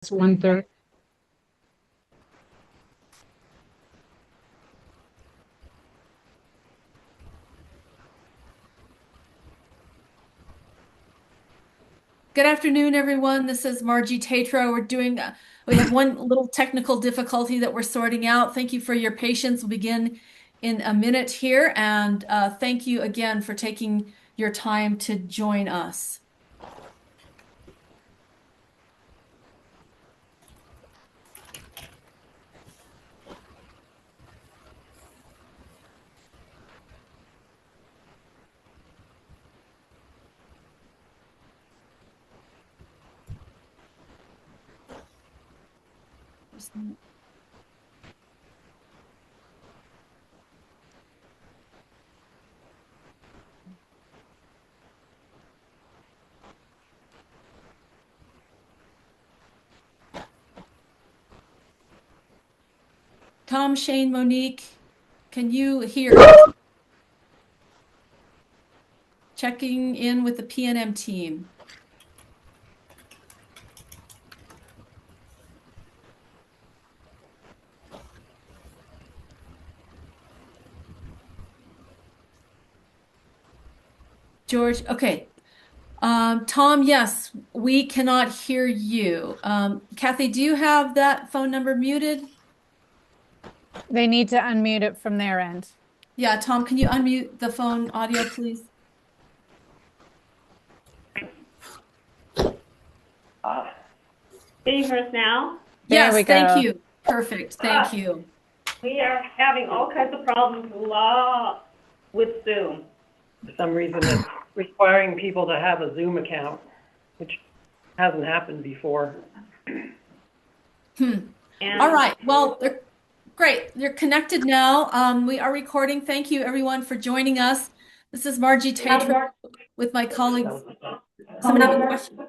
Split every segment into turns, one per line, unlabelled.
It's 1:30.
Good afternoon, everyone. This is Margie Tatro. We have one little technical difficulty that we're sorting out. Thank you for your patience. We'll begin in a minute here, and thank you again for taking your time to join us. Tom, Shane, Monique, can you hear us? Checking in with the PNM team. George, okay. Tom, yes, we cannot hear you. Kathy, do you have that phone number muted?
They need to unmute it from their end.
Yeah, Tom, can you unmute the phone audio, please?
Uh, Can you hear us now?
There
Yes,
we
thank
go.
you. Perfect. Thank you.
We are having all kinds of problems with Zoom. For some reason, it's requiring people to have a Zoom account, which hasn't happened before.
Hmm. All
And
right. Well, they're great. You're connected now. We are recording. Thank you, everyone, for joining us. This is Margie Tatro with my colleagues. Somebody have a question?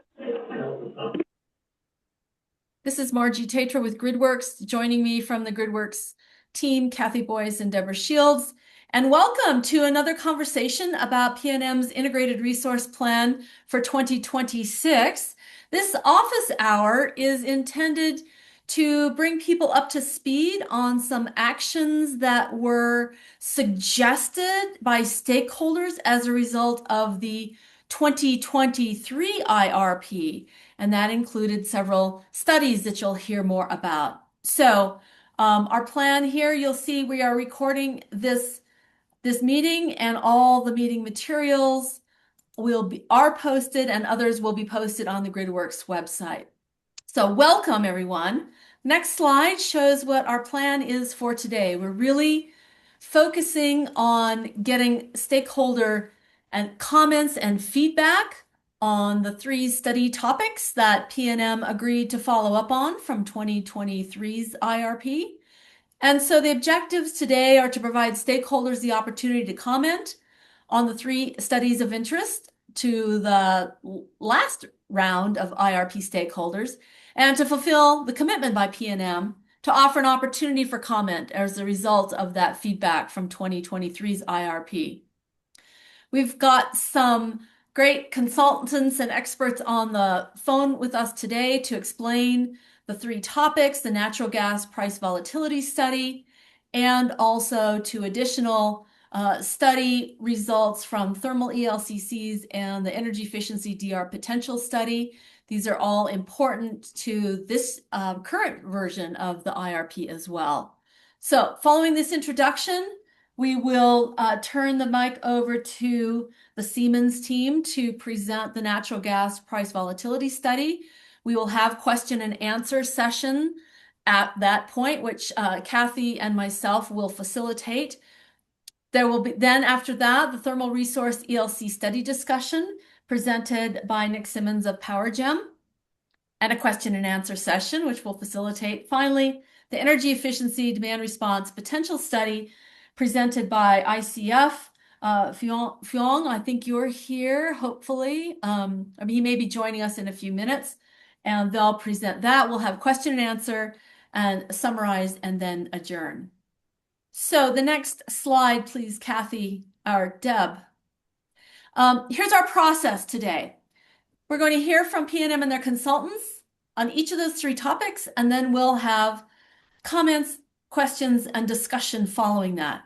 This is Margie Tatro with GridWorks. Joining me from the GridWorks team, Kathy Boyce and Deborah Shields. And welcome to another conversation about PNM's Integrated Resource Plan for 2026. This office hour is intended to bring people up to speed on some actions that were suggested by stakeholders as a result of the 2023 IRP, and that included several studies that you'll hear more about. So, our plan here, you'll see we are recording this meeting, and all the meeting materials are posted, and others will be posted on the GridWorks website. So welcome, everyone. Next slide shows what our plan is for today. We're really focusing on getting stakeholder and comments and feedback on the three study topics that PNM agreed to follow up on from 2023's IRP. And so the objectives today are to provide stakeholders the opportunity to comment on the three studies of interest to the last round of IRP stakeholders, and to fulfill the commitment by PNM to offer an opportunity for comment as a result of that feedback from 2023's IRP. We've got some great consultants and experts on the phone with us today to explain the three topics, the natural gas price volatility study, and also to additional study results from thermal ELCCs and the energy efficiency DR potential study. These are all important to this current version of the IRP as well. So following this introduction, we will turn the mic over to the Siemens team to present the natural gas price volatility study. We will have question and answer session at that point, which Kathy and myself will facilitate. There will be then after that, the thermal resource ELC study discussion presented by Nick Simmons of PowerGem, and a question and answer session, which will facilitate. Finally, the energy efficiency demand response potential study presented by ICF. Fyong, I think you're here, hopefully. He may be joining us in a few minutes, and they'll present that. We'll have question and answer and summarize and then adjourn. So the next slide, please, Kathy or Deb. Here's our process today. We're going to hear from PNM and their consultants on each of those 3 topics, and then we'll have comments, questions, and discussion following that.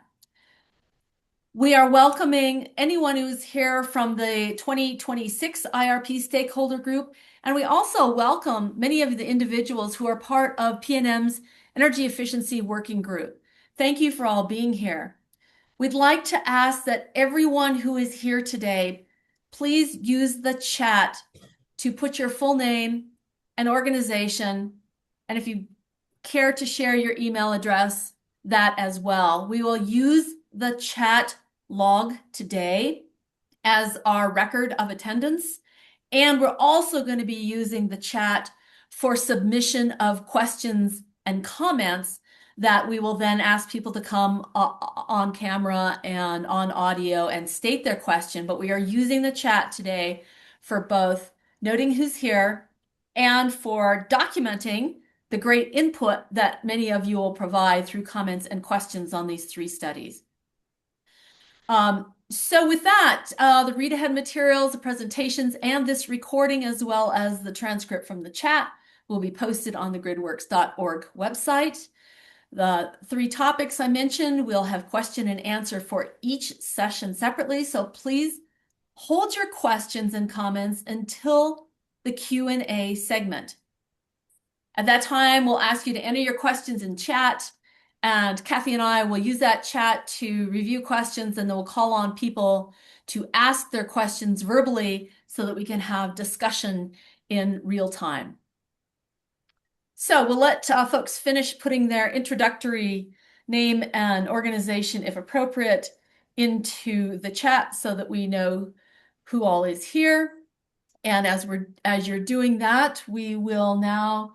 We are welcoming anyone who's here from the 2026 IRP stakeholder group, and we also welcome many of the individuals who are part of PNM's Energy Efficiency Working Group. Thank you for all being here. We'd like to ask that everyone who is here today, please use the chat to put your full name and organization, and if you care to share your email address, that as well. We will use the chat log today as our record of attendance, and we're also going to be using the chat for submission of questions and comments that we will then ask people to come on camera and on audio and state their question. But we are using the chat today for both noting who's here and for documenting the great input that many of you will provide through comments and questions on these 3 studies. So with that, the read ahead materials, the presentations, and this recording, as well as the transcript from the chat, will be posted on the gridworks.org website. The 3 topics I mentioned, we'll have question and answer for each session separately. So please hold your questions and comments until the Q&A segment. At that time, we'll ask you to enter your questions in chat, and Kathy and I will use that chat to review questions, and then we'll call on people to ask their questions verbally so that we can have discussion in real time. So we'll let folks finish putting their introductory name and organization, if appropriate, into the chat so that we know who all is here. And as you're doing that, we will now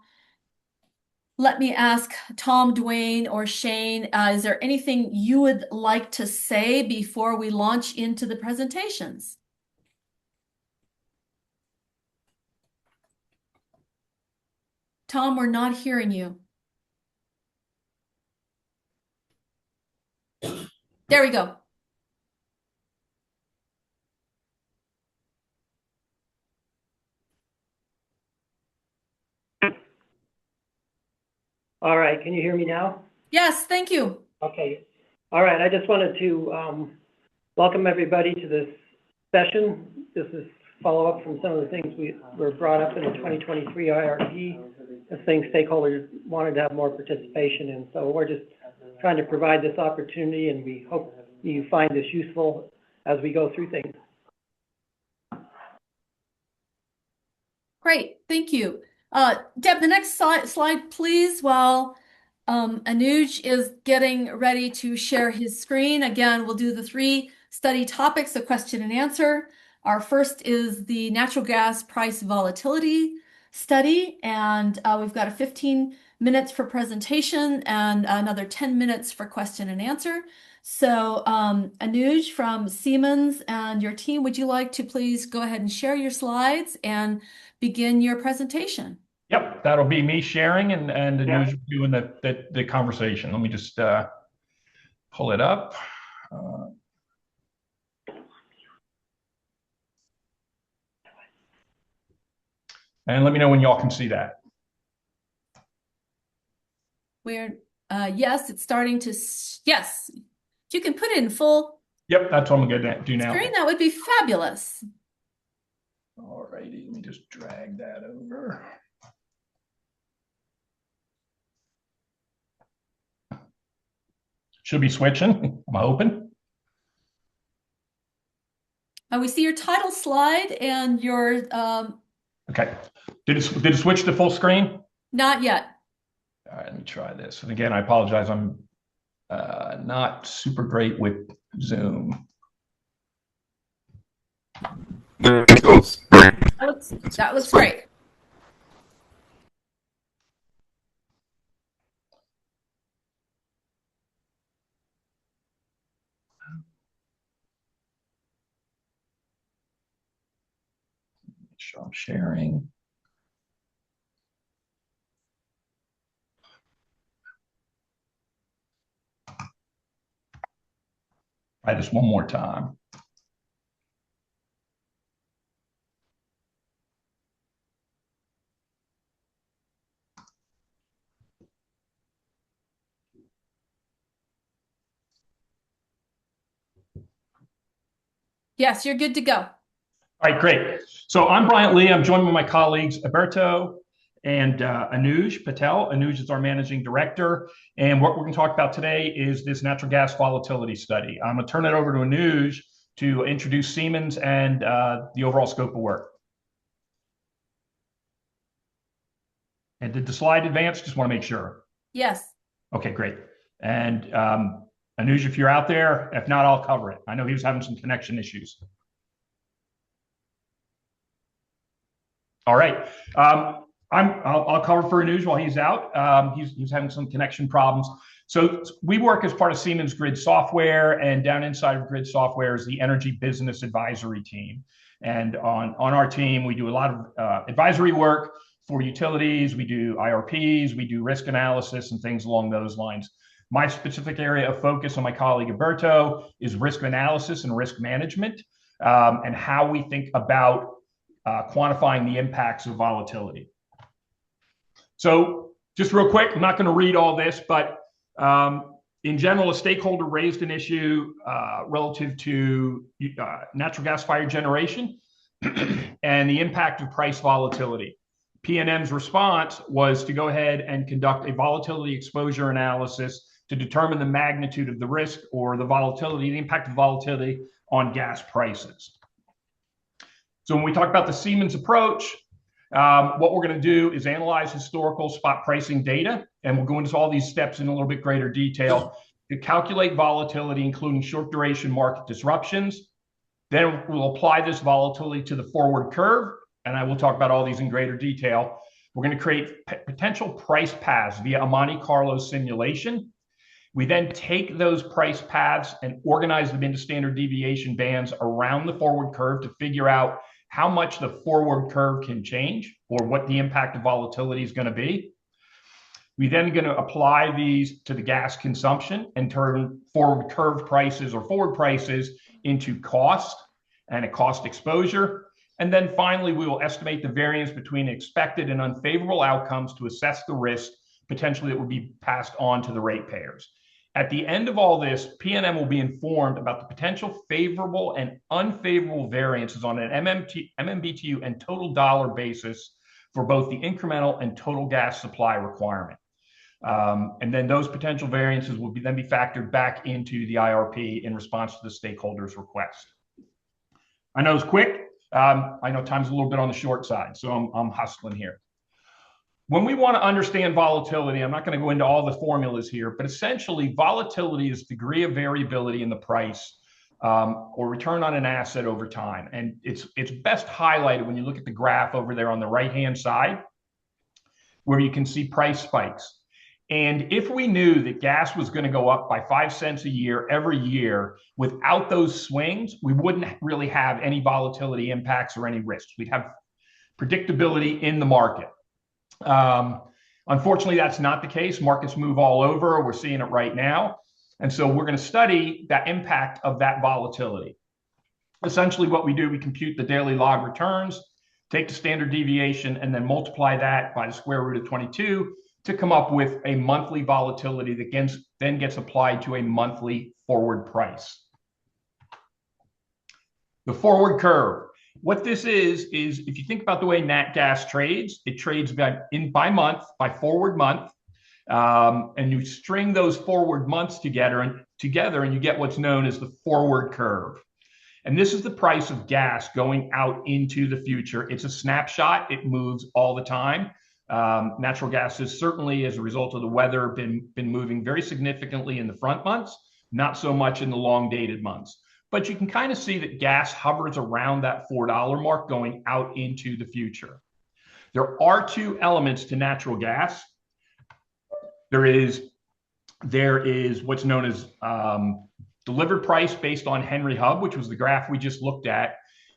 let me ask Tom, Dwayne, or Shane, is there anything you would like to say before we launch into the presentations? Tom, we're not hearing you. There we go.
All right, can you hear me now?
Yes, thank you.
Okay. All right, I just wanted to welcome everybody to this session. This is follow-up from some of the things were brought up in the 2023 IRP, the things stakeholders wanted to have more participation in. So we're just trying to provide this opportunity, and we hope you find this useful as we go through things.
Great, thank you. Deb, the next slide, please, while Anuj is getting ready to share his screen. Again, we'll do the 3 study topics, a question and answer. Our first is the natural gas price volatility study, and we've got 15 minutes for presentation and another 10 minutes for question and answer. So Anuj from Siemens and your team, would you like to please go ahead and share your slides and begin your presentation?
Yep, that'll be me sharing and Anuj doing the conversation. Let me just pull it up. And let me know when y'all can see that.
Yes, it's starting to, yes. If you can put it in full.
Yep, that's what I'm going to do now.
Screen, that would be fabulous.
All righty, let me just drag that over. Should be switching, I'm hoping.
We see your title slide and your...
Okay, did it switch to full screen?
Not yet.
All right, let me try this. And again, I apologize, I'm not super great with Zoom.
That looks great.
Make sure I'm sharing. Try this one more time.
Yes, you're good to go.
All right, great. So I'm Bryant Lee. I'm joined by my colleagues, Alberto and Anuj Patel. Anuj is our managing director. And what we're going to talk about today is this natural gas volatility study. I'm going to turn it over to Anuj to introduce Siemens and the overall scope of work. And did the slide advance? Just want to make sure.
Yes.
Okay, great. And Anuj, if you're out there, if not, I'll cover it. I know he was having some connection issues. All right. I'll cover for Anuj while he's out. He's having some connection problems. So we work as part of Siemens Grid Software, and down inside of Grid Software is the Energy Business Advisory Team. And on our team, we do a lot of advisory work for utilities. We do IRPs, we do risk analysis and things along those lines. My specific area of focus on my colleague Alberto is risk analysis and risk management, and how we think about quantifying the impacts of volatility. So just real quick, I'm not going to read all this, but in general, a stakeholder raised an issue relative to natural gas fired generation and the impact of price volatility. PNM's response was to go ahead and conduct a volatility exposure analysis to determine the magnitude of the risk or the volatility, the impact of volatility on gas prices. So when we talk about the Siemens approach, what we're going to do is analyze historical spot pricing data, and we'll go into all these steps in a little bit greater detail to calculate volatility, including short duration market disruptions. Then we'll apply this volatility to the forward curve, and I will talk about all these in greater detail. We're going to create potential price paths via a Monte Carlo simulation. We then take those price paths and organize them into standard deviation bands around the forward curve to figure out how much the forward curve can change or what the impact of volatility is going to be. We then are going to apply these to the gas consumption and turn forward curve prices or forward prices into cost and a cost exposure. And then finally, we will estimate the variance between expected and unfavorable outcomes to assess the risk potentially that would be passed on to the ratepayers. At the end of all this, PNM will be informed about the potential favorable and unfavorable variances on an MMBTU and total dollar basis for both the incremental and total gas supply requirement. And then those potential variances will then be factored back into the IRP in response to the stakeholders' request. I know it's quick. I know time's a little bit on the short side, so I'm hustling here. When we want to understand volatility, I'm not going to go into all the formulas here, but essentially volatility is degree of variability in the price or return on an asset over time. And it's best highlighted when you look at the graph over there on the right-hand side, where you can see price spikes. And if we knew that gas was going to go up by 5 cents a year every year without those swings, we wouldn't really have any volatility impacts or any risks. We'd have predictability in the market. Unfortunately, that's not the case. Markets move all over. We're seeing it right now. And so we're going to study that impact of that volatility. Essentially, what we do, we compute the daily log returns, take the standard deviation, and then multiply that by the square root of 22 to come up with a monthly volatility that then gets applied to a monthly forward price. The forward curve. What this is if you think about the way nat gas trades, it trades by month, by forward month, and you string those forward months together and you get what's known as the forward curve. And this is the price of gas going out into the future. It's a snapshot. It moves all the time. Natural gas has certainly, as a result of the weather, been moving very significantly in the front months, not so much in the long dated months. But you can kind of see that gas hovers around that $4 mark going out into the future. There are two elements to natural gas. There is what's known as delivered price based on Henry Hub, which was the graph we just looked at,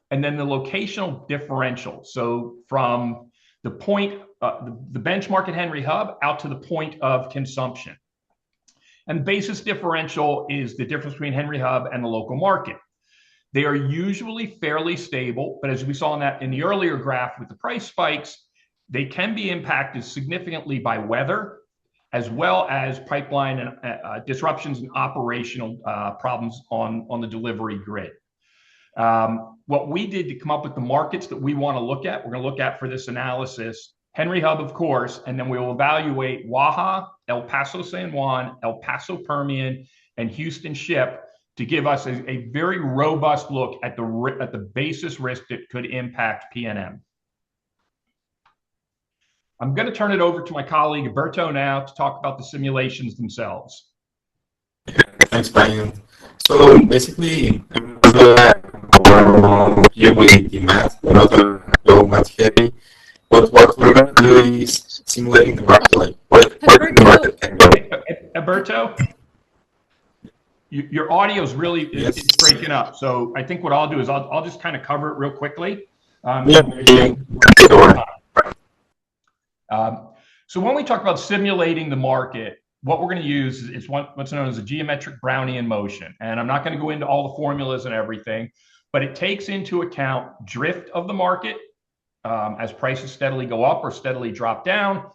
and then the locational differential. So from the point, the benchmark at Henry Hub out to the point of consumption. And basis differential is the difference between Henry Hub and the local market. They are usually fairly stable, but as we saw in the earlier graph with the price spikes, they can be impacted significantly by weather, as well as pipeline and disruptions and operational problems on the delivery grid. What we did to come up with the markets that we want to look at, we're going to look at for this analysis, Henry Hub, of course, and then we will evaluate Waha, El Paso San Juan, El Paso Permian, and Houston Ship to give us a very robust look at the basis risk that could impact PNM. I'm going to turn it over to my colleague Alberto now to talk about the simulations themselves.
Thanks, Brian. So basically, I'm gonna cover here with the math, not go math heavy. But what we're gonna do is simulating the market, like where the market can go.
Alberto, your audio is really it's breaking up. So I think what I'll do is I'll just kind of cover it real quickly. So when we talk about simulating the market, what we're going to use is what's known as a geometric Brownian motion. And I'm not going to go into all the formulas and everything, but it takes into account drift of the market as prices steadily go up or steadily drop down,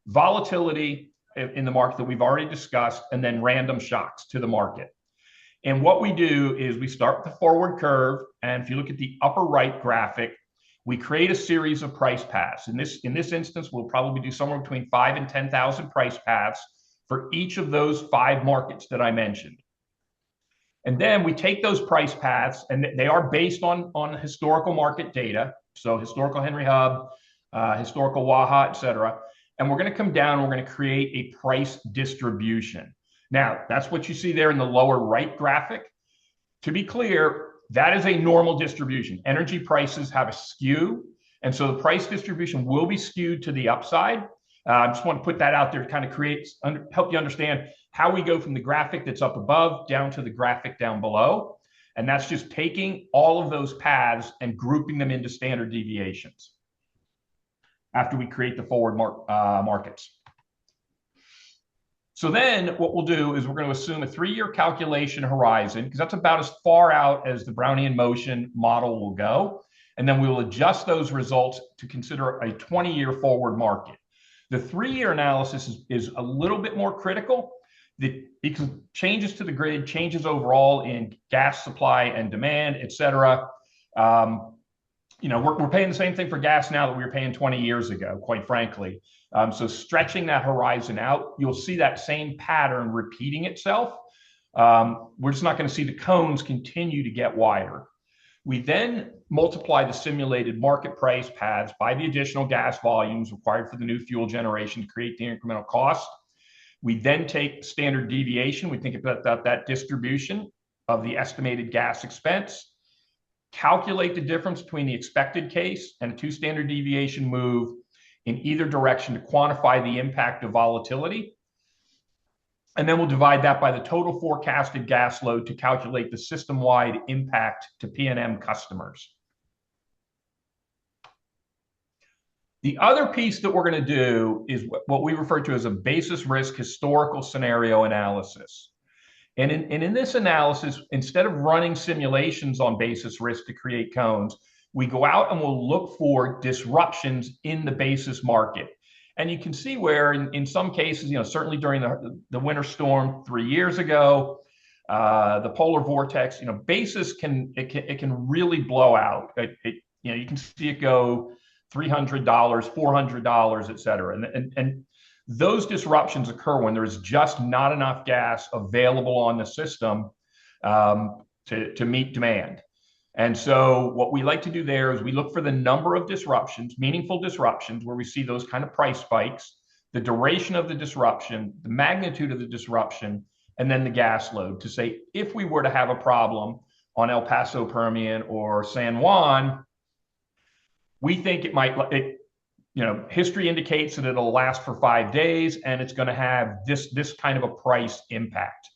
volatility in the market that we've already discussed, and then random shocks to the market. And what we do is we start with the forward curve. And if you look at the upper right graphic, we create a series of price paths. In this instance, we'll probably do somewhere between 5,000 and 10,000 price paths for each of those 5 markets that I mentioned. And then we take those price paths, and they are based on historical market data. So historical Henry Hub, historical Waha, et cetera. And we're going to come down and we're going to create a price distribution. Now, that's what you see there in the lower right graphic. To be clear, that is a normal distribution. Energy prices have a skew. And so the price distribution will be skewed to the upside. I just want to put that out there to kind of help you understand how we go from the graphic that's up above down to the graphic down below. And that's just taking all of those paths and grouping them into standard deviations after we create the forward markets. So then what we'll do is we're going to assume a 3-year calculation horizon, because that's about as far out as the Brownian motion model will go. And then we will adjust those results to consider a 20-year forward market. The 3-year analysis is a little bit more critical because changes to the grid, changes overall in gas supply and demand, et cetera. We're paying the same thing for gas now that we were paying 20 years ago, quite frankly. So stretching that horizon out, you'll see that same pattern repeating itself. We're just not going to see the cones continue to get wider. We then multiply the simulated market price paths by the additional gas volumes required for the new fuel generation to create the incremental cost. We then take standard deviation. We think about that distribution of the estimated gas expense, calculate the difference between the expected case and a 2 standard deviation move in either direction to quantify the impact of volatility. And then we'll divide that by the total forecasted gas load to calculate the system-wide impact to PNM customers. The other piece that we're going to do is what we refer to as a basis risk historical scenario analysis. And in this analysis, instead of running simulations on basis risk to create cones, we go out and we'll look for disruptions in the basis market. And you can see where in some cases, certainly during the winter storm 3 years ago, the polar vortex, basis can really blow out. You can see it go $300, $400, et cetera. And those disruptions occur when there's just not enough gas available on the system to meet demand. And so what we like to do there is we look for the number of disruptions, meaningful disruptions, where we see those kind of price spikes, the duration of the disruption, the magnitude of the disruption, and then the gas load to say, if we were to have a problem on El Paso Permian or San Juan, we think history indicates that it'll last for 5 days and it's going to have this kind of a price impact.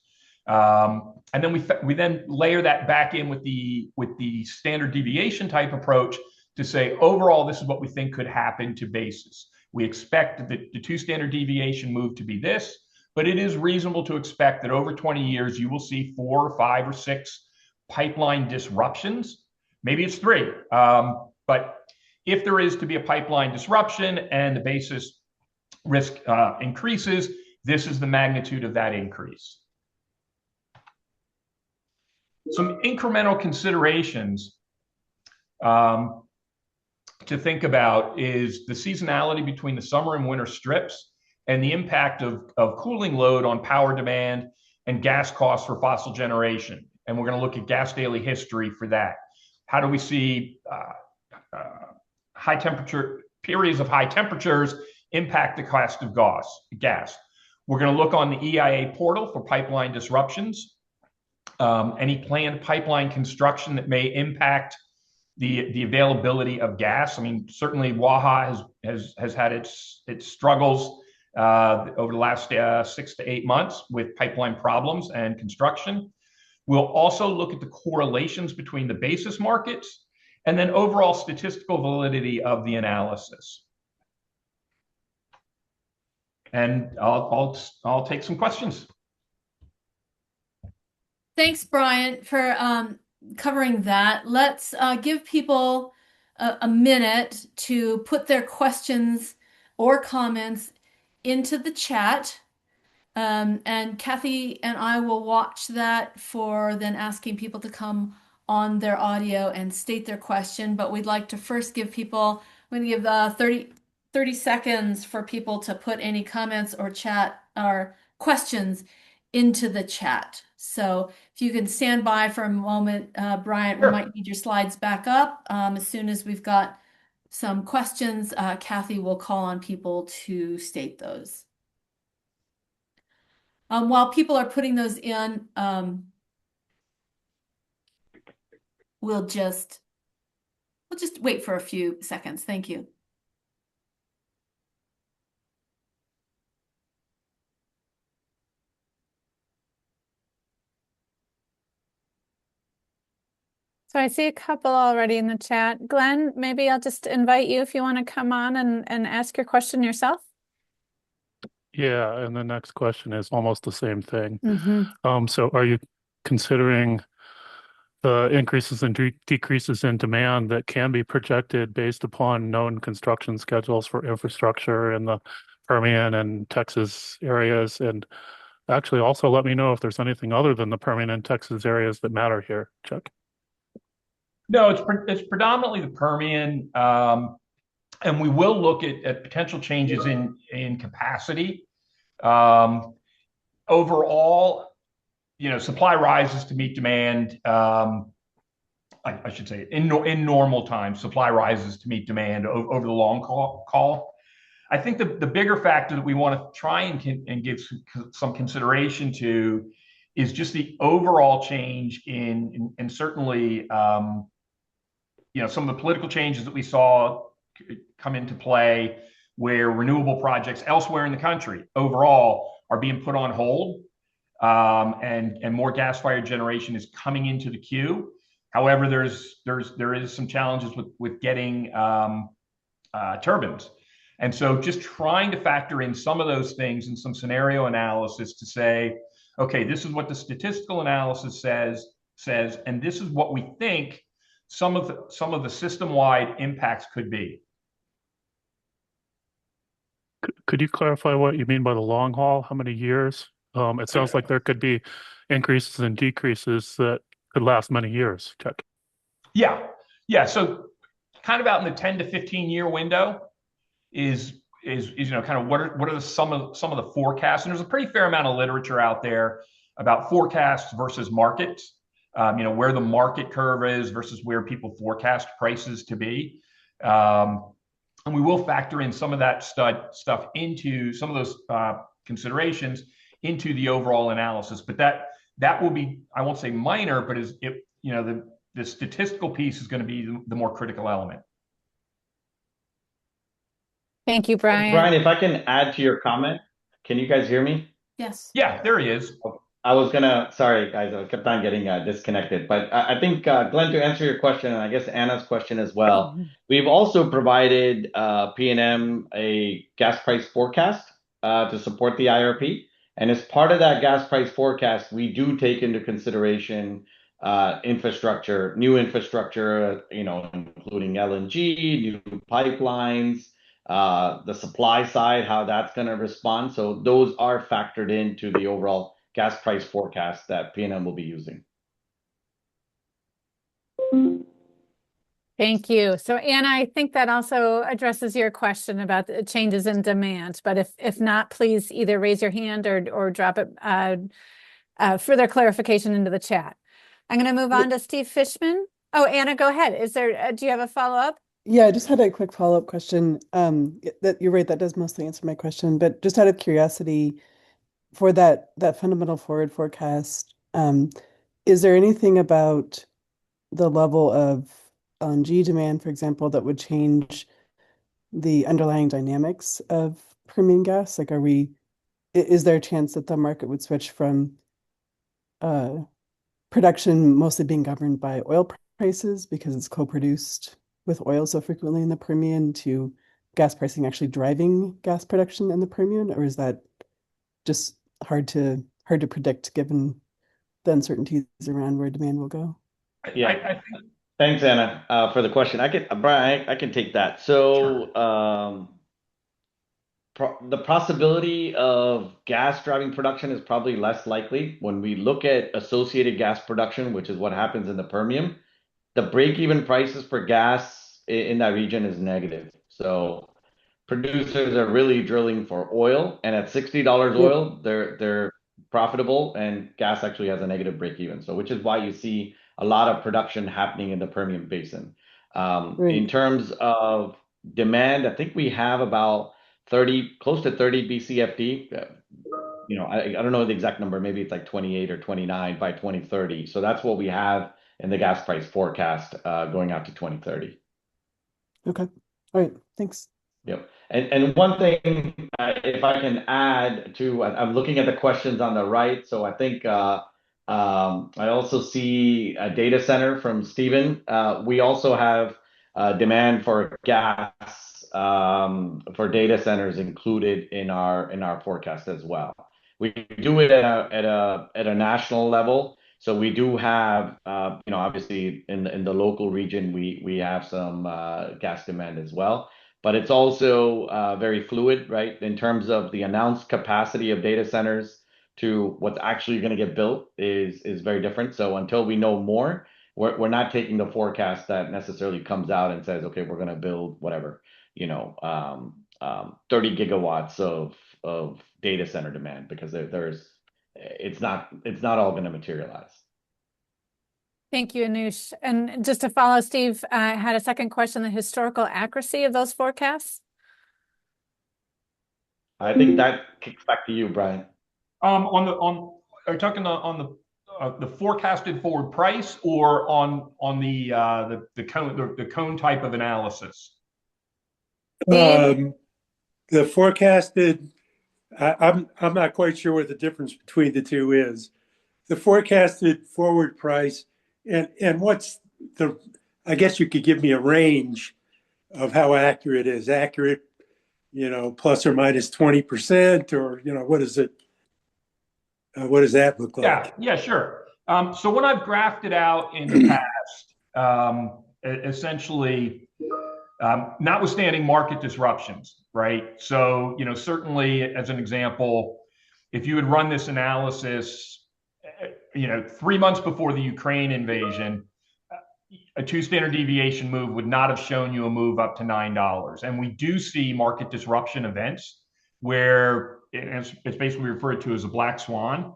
And then we then layer that back in with the standard deviation type approach to say, overall, this is what we think could happen to basis. We expect the 2 standard deviation move to be this, but it is reasonable to expect that over 20 years, you will see 4 or 5 or 6 pipeline disruptions. Maybe it's 3, but if there is to be a pipeline disruption and the basis risk increases, this is the magnitude of that increase. Some incremental considerations to think about is the seasonality between the summer and winter strips and the impact of cooling load on power demand and gas costs for fossil generation. And we're going to look at gas daily history for that. How do we see high temperature periods of high temperatures impact the cost of gas? We're going to look on the EIA portal for pipeline disruptions, any planned pipeline construction that may impact the availability of gas. I mean, certainly Waha has had its struggles over the last 6 to 8 months with pipeline problems and construction. We'll also look at the correlations between the basis markets and then overall statistical validity of the analysis. And I'll take some questions.
Thanks, Brian, for covering that. Let's give people a minute to put their questions or comments into the chat. And Kathy and I will watch that for then asking people to come on their audio and state their question. But we'd like to first give people, I'm going to give 30 seconds for people to put any comments or chat or questions into the chat. So if you can stand by for a moment, Brian,
Sure.
We might need your slides back up. As soon as we've got some questions, Kathy will call on people to state those. While people are putting those in, we'll just wait for a few seconds. Thank you.
So I see a couple already in the chat. Glenn, maybe I'll just invite you if you want to come on and ask your question yourself.
Yeah, and the next question is almost the same thing.
Mm-hmm.
So are you considering the increases and decreases in demand that can be projected based upon known construction schedules for infrastructure in the Permian and Texas areas? And actually also let me know if there's anything other than the Permian and Texas areas that matter here, Chuck.
No, it's predominantly the Permian, and we will look at potential changes in capacity. Overall, supply rises to meet demand. I should say in normal times, supply rises to meet demand over the long call. I think the bigger factor that we want to try and give some consideration to is just the overall change and certainly some of the political changes that we saw come into play where renewable projects elsewhere in the country overall are being put on hold, and more gas-fired generation is coming into the queue. However, there is some challenges with getting turbines. And so just trying to factor in some of those things in some scenario analysis to say, okay, this is what the statistical analysis says, and this is what we think some of the system-wide impacts could be.
Could you clarify what you mean by the long haul? How many years? It sounds like there could be increases and decreases that could last many years, Chuck.
Yeah. So kind of out in the 10 to 15 year window is kind of what are some of the forecasts, and there's a pretty fair amount of literature out there about forecasts versus markets. Where the market curve is versus where people forecast prices to be. And we will factor in some of that stuff into some of those considerations into the overall analysis. But that will be, I won't say minor, but the statistical piece is going to be the more critical element.
Thank you, Brian.
Brian, if I can add to your comment, can you guys hear me?
Yes.
Yeah, there he is.
Sorry guys, I kept on getting disconnected, but I think Glenn, to answer your question, and I guess Anna's question as well, we've also provided PNM a gas price forecast to support the IRP. And as part of that gas price forecast, we do take into consideration infrastructure, new infrastructure, including LNG, new pipelines, the supply side, how that's going to respond. So those are factored into the overall gas price forecast that PNM will be using.
Thank you. So, Anna, I think that also addresses your question about the changes in demand. But if not, please either raise your hand or drop it further clarification into the chat. I'm going to move on to Steve Fishman. Oh, Anna, go ahead. Is there? Do you have a follow-up?
Yeah, I just had a quick follow-up question. That you're right, that does mostly answer my question, but just out of curiosity, for that fundamental forward forecast, is there anything about the level of LNG demand, for example, that would change the underlying dynamics of Permian gas? Like, is there a chance that the market would switch from uh, production mostly being governed by oil prices because it's co-produced with oil so frequently in the Permian to gas pricing actually driving gas production in the Permian, or is that just hard to predict given the uncertainties around where demand will go?
Yeah.
I
Thanks, Anna, for the question. Brian, I can take that.
Sure.
So, the possibility of gas driving production is probably less likely. When we look at associated gas production, which is what happens in the Permian, the break-even prices for gas in that region is negative. So producers are really drilling for oil, and at $60
Yep,
oil, they're profitable, and gas actually has a negative break even. So which is why you see a lot of production happening in the Permian Basin. In
right.
terms of demand, I think we have about 30, close to 30 BCFD. I don't know the exact number. Maybe it's like 28 or 29 by 2030. So that's what we have in the gas price forecast going out to 2030.
Okay. All right. Thanks.
Yep. And one thing, if I can add to, I'm looking at the questions on the right. So I think I also see a data center from Stephen. We also have demand for gas for data centers included in our forecast as well. We do it at a national level. So we do have, obviously in the local region, we have some gas demand as well. But it's also very fluid, right? In terms of the announced capacity of data centers to what's actually going to get built is very different. So until we know more, we're not taking the forecast that necessarily comes out and says, okay, we're going to build whatever, 30 gigawatts of data center demand because it's not all going to materialize.
Thank you, Anush. And just to follow, Steve, I had a second question, the historical accuracy of those forecasts.
I think that kicks back to you, Brian.
Are you talking on the forecasted forward price or on the cone type of analysis?
Steve?
The forecasted, I'm not quite sure what the difference between the two is. The forecasted forward price and what's I guess you could give me a range of how accurate it is. Accurate, plus or minus 20%, or what is it? What does that look like?
Yeah, sure. So what I've graphed it out in the past, essentially, notwithstanding market disruptions, right? So, certainly as an example, if you would run this analysis, 3 months before the Ukraine invasion, a 2 standard deviation move would not have shown you a move up to $9. And we do see market disruption events where it's basically referred to as a black swan,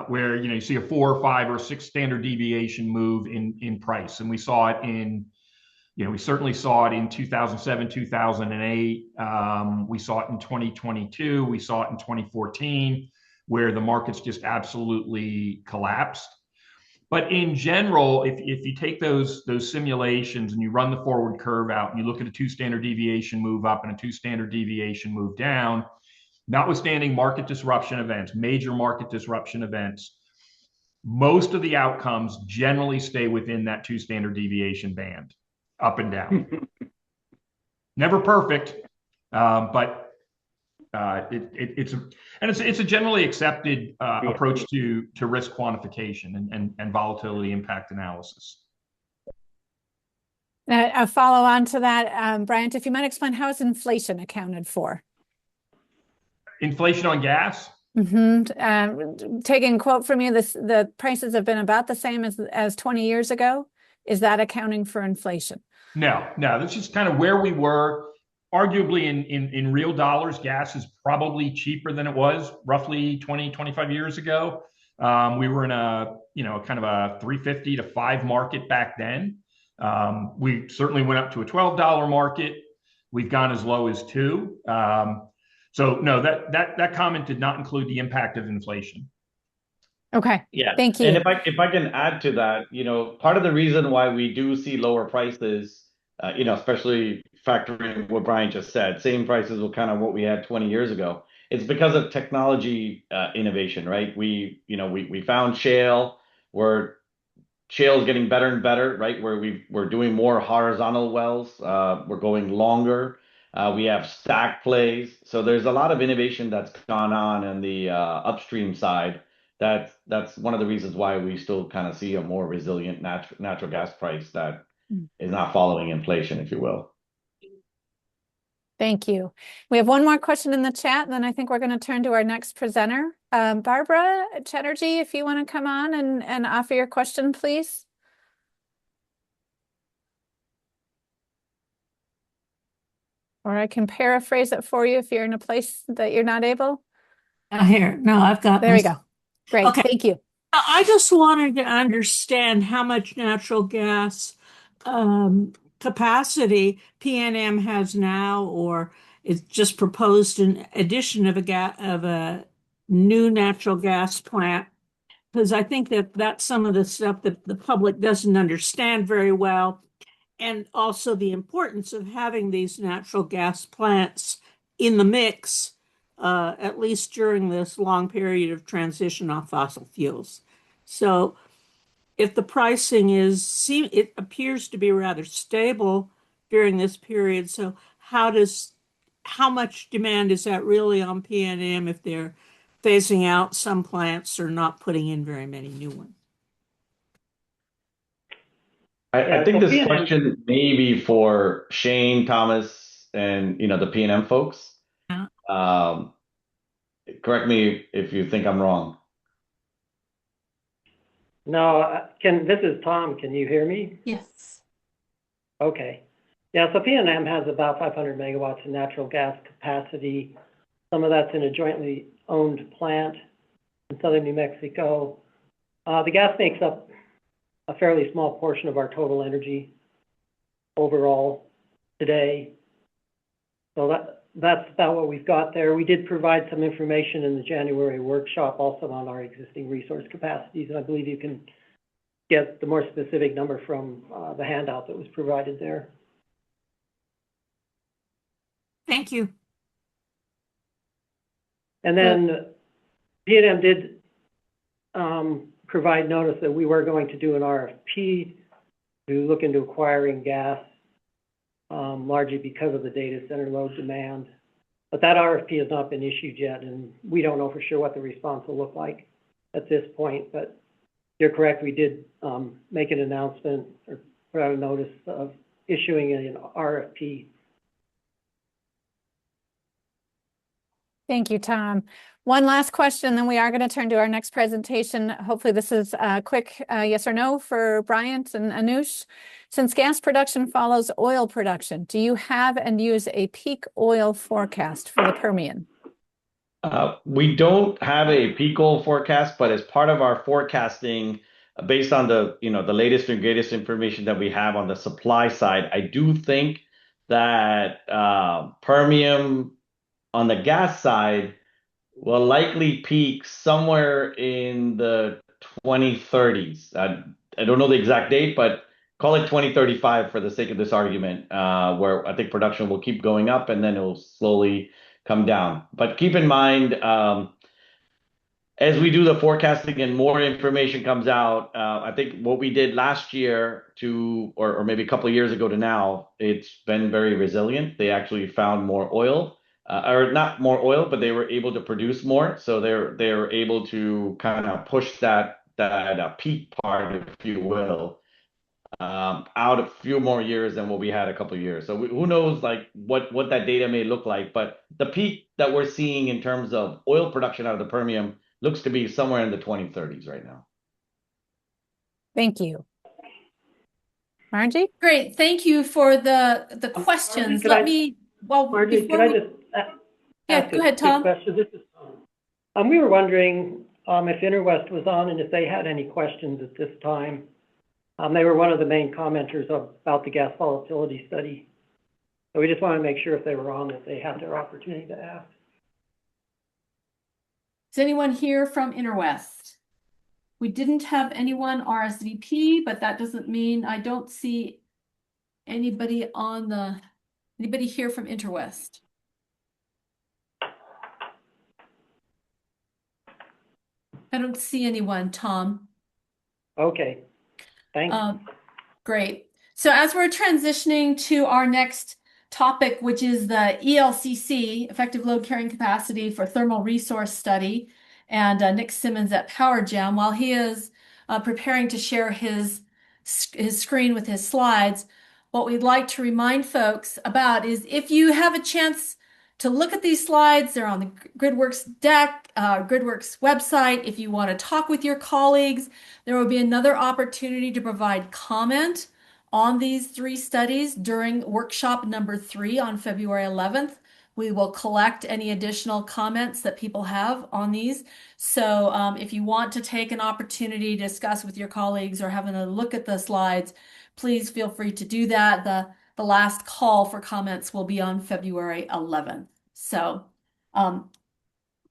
where you see a 4 or 5 or 6 standard deviation move in price, and we saw it we certainly saw it in 2007, 2008. We saw it in 2022. We saw it in 2014, where the markets just absolutely collapsed. But in general, if you take those simulations and you run the forward curve out and you look at a 2 standard deviation move up and a 2 standard deviation move down, notwithstanding market disruption events, major market disruption events, most of the outcomes generally stay within that 2 standard deviation band, up and down. Never perfect, but it's a generally accepted approach to risk quantification and volatility impact analysis.
A follow on to that, Bryant, if you might explain, how is inflation accounted for?
Inflation on gas?
Taking a quote from you, the prices have been about the same as 20 years ago. is that accounting for inflation?
No, that's just kind of where we were. Arguably in real dollars, gas is probably cheaper than it was roughly 20, 25 years ago. We were in a, kind of a 350 to 5 market back then. We certainly went up to a $12 market. We've gone as low as 2. So no, that comment did not include the impact of inflation.
Okay.
Yeah.
Thank you.
And if I can add to that, part of the reason why we do see lower prices, especially factoring what Brian just said, same prices were kind of what we had 20 years ago. It's because of technology innovation, right? We found shale, where shale is getting better and better, right? Where we're doing more horizontal wells, we're going longer. We have stack plays, so there's a lot of innovation that's gone on in the upstream side. That's one of the reasons why we still kind of see a more resilient natural gas price that is not following inflation, if you will.
Thank you. We have one more question in the chat, and then I think we're going to turn to our next presenter. Barbara Chatterjee, if you want to come on and offer your question, please. Or I can paraphrase it for you if you're in a place that you're not able.
Here, no, I've got
There we go. Great,
Okay.
thank you.
I just wanted to understand how much natural gas capacity PNM has now, or it's just proposed an addition of a new natural gas plant. Because I think that's some of the stuff that the public doesn't understand very well, and also the importance of having these natural gas plants in the mix, at least during this long period of transition off fossil fuels. So if the pricing it appears to be rather stable during this period. So how much demand is that really on PNM if they're phasing out some plants or not putting in very many new ones?
I think this question may be for Shane, Thomas, and the PNM folks.
Yeah.
Correct me if you think I'm wrong.
No, this is Tom. Can you hear me?
Yes.
Okay. Yeah, so PNM has about 500 megawatts of natural gas capacity. Some of that's in a jointly owned plant in southern New Mexico. The gas makes up a fairly small portion of our total energy overall today. So that's about what we've got there. We did provide some information in the January workshop also on our existing resource capacities, and I believe you can get the more specific number from the handout that was provided there.
Thank you.
And then PNM did provide notice that we were going to do an RFP to look into acquiring gas, largely because of the data center load demand. But that RFP has not been issued yet, and we don't know for sure what the response will look like at this point. But you're correct, we did make an announcement or put out a notice of issuing an RFP.
Thank you, Tom. One last question, then we are going to turn to our next presentation. Hopefully this is a quick yes or no for Bryant and Anush. Since gas production follows oil production, do you have and use a peak oil forecast for the Permian?
We don't have a peak oil forecast, but as part of our forecasting, based on the latest and greatest information that we have on the supply side, I do think that Permian on the gas side will likely peak somewhere in the 2030s. I don't know the exact date, but call it 2035 for the sake of this argument, where I think production will keep going up and then it will slowly come down. But keep in mind, as we do the forecasting and more information comes out, I think what we did last year or maybe a couple of years ago to now, it's been very resilient. They actually found more oil. Or not more oil, but they were able to produce more. So they're able to kind of push that peak part, if you will, out a few more years than what we had a couple of years. So who knows what that data may look like. But the peak that we're seeing in terms of oil production out of the Permian looks to be somewhere in the 2030s right now.
Thank you. Margie?
Great. Thank you for the questions.
could
Let
I-
me, well,
Margie, could
before
I
we,
just
yeah,
ask
go
a
ahead,
quick
Tom.
question? This is Tom. We were wondering if Interwest was on and if they had any questions at this time. They were one of the main commenters about the gas volatility study. So we just want to make sure if they were on that they had their opportunity to ask.
Is anyone here from Interwest? We didn't have anyone RSVP, but that doesn't mean I don't see anybody here from Interwest. I don't see anyone, Tom.
Okay, thanks.
Great. So as we're transitioning to our next topic, which is the ELCC, Effective Load Carrying Capacity for Thermal Resource Study, and Nick Simmons at PowerGem, while he is preparing to share his screen with his slides, what we'd like to remind folks about is if you have a chance to look at these slides, they're on the GridWorks deck, GridWorks website. If you want to talk with your colleagues, there will be another opportunity to provide comment on these 3 studies during workshop number 3 on February 11th. We will collect any additional comments that people have on these. So if you want to take an opportunity to discuss with your colleagues or having a look at the slides, please feel free to do that. The last call for comments will be on February 11th. So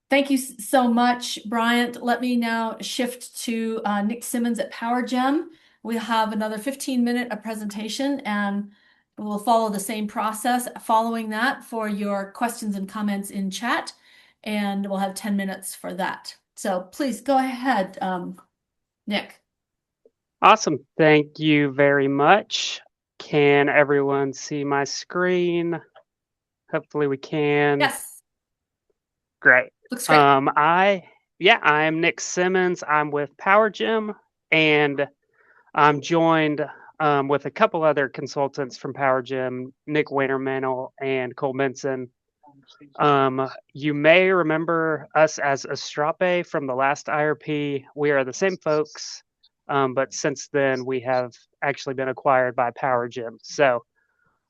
thank you so much, Bryant. Let me now shift to Nick Simmons at PowerGem. We'll have another 15-minute presentation, and we'll follow the same process following that for your questions and comments in chat, and we'll have 10 minutes for that. So please go ahead, Nick.
Awesome. Thank you very much. Can everyone see my screen? Hopefully we can.
Yes.
Great.
Looks great.
I'm Nick Simmons. I'm with PowerGem, and I'm joined with a couple other consultants from PowerGem, Nick Waitermantle and Cole Benson. You may remember us as Astrape from the last IRP. We are the same folks, but since then we have actually been acquired by PowerGem. So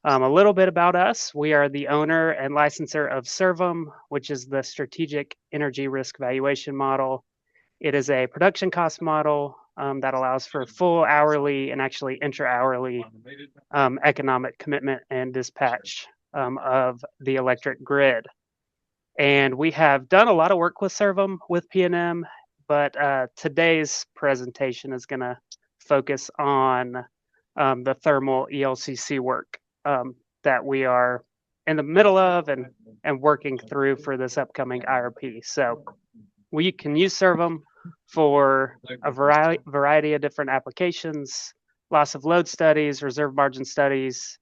a little bit about us. We are the owner and licensor of SERVM, which is the Strategic Energy Risk Valuation Model. It is a production cost model that allows for full hourly and actually intra-hourly economic commitment and dispatch of the electric grid. And we have done a lot of work with SERVM with PNM, but today's presentation is going to focus on the thermal ELCC work that we are in the middle of and working through for this upcoming IRP. So we can use SERVM for a variety of different applications, loss of load studies, reserve margin studies,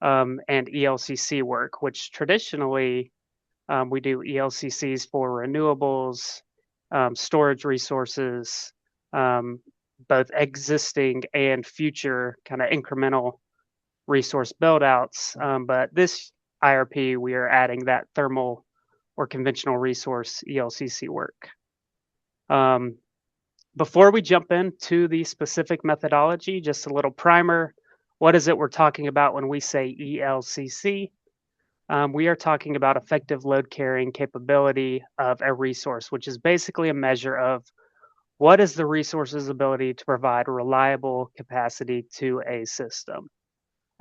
and ELCC work, which traditionally we do ELCCs for renewables, storage resources, both existing and future kind of incremental resource build-outs. But this IRP, we are adding that thermal or conventional resource ELCC work. Before we jump into the specific methodology, just a little primer. What is it we're talking about when we say ELCC? We are talking about effective load carrying capability of a resource, which is basically a measure of what is the resource's ability to provide reliable capacity to a system.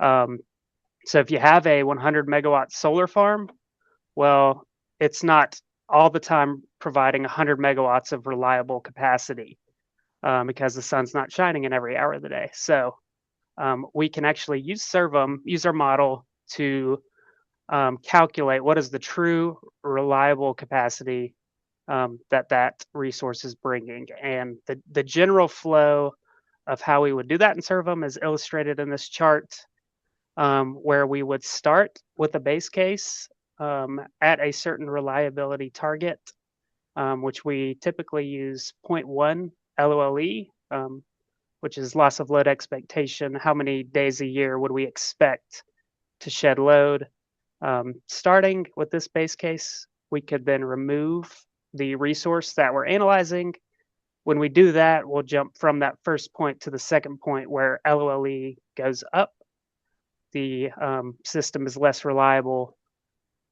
So if you have a 100 megawatt solar farm, well, it's not all the time providing 100 megawatts of reliable capacity because the sun's not shining in every hour of the day. So we can actually use SERVM, use our model to calculate what is the true reliable capacity that resource is bringing. And the general flow of how we would do that in SERVM is illustrated in this chart, where we would start with a base case at a certain reliability target, which we typically use 0.1 LOLE, which is loss of load expectation. How many days a year would we expect to shed load? Starting with this base case, we could then remove the resource that we're analyzing When we do that, we'll jump from that first point to the second point where LOLE goes up. The system is less reliable.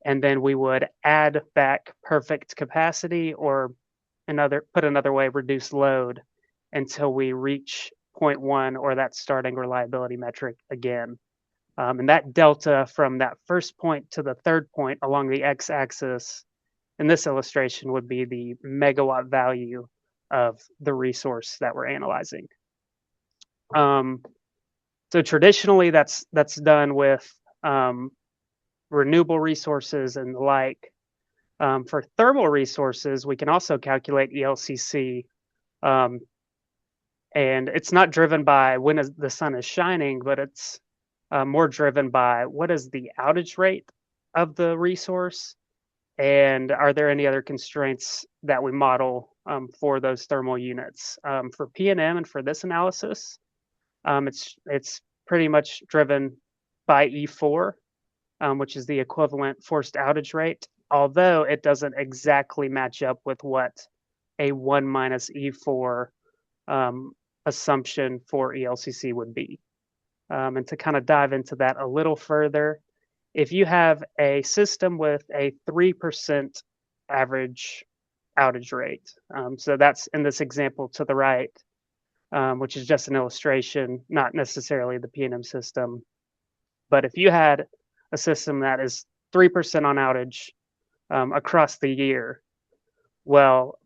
And then we would add back perfect capacity, or put another way, reduce load until we reach point one, or that starting reliability metric again. And that delta from that first point to the third point along the x-axis in this illustration would be the megawatt value of the resource that we're analyzing. So traditionally, that's done with renewable resources and the like. For thermal resources, we can also calculate ELCC, and it's not driven by when the sun is shining, but it's more driven by what is the outage rate of the resource, and are there any other constraints that we model for those thermal units. For PNM and for this analysis, it's pretty much driven by E4, which is the equivalent forced outage rate, although it doesn't exactly match up with what a 1 minus E4 assumption for ELCC would be. And to kind of dive into that a little further, if you have a system with a 3% average outage rate, so that's in this example to the right, which is just an illustration, not necessarily the PNM system. But if you had a system that is 3% on outage across the year, well,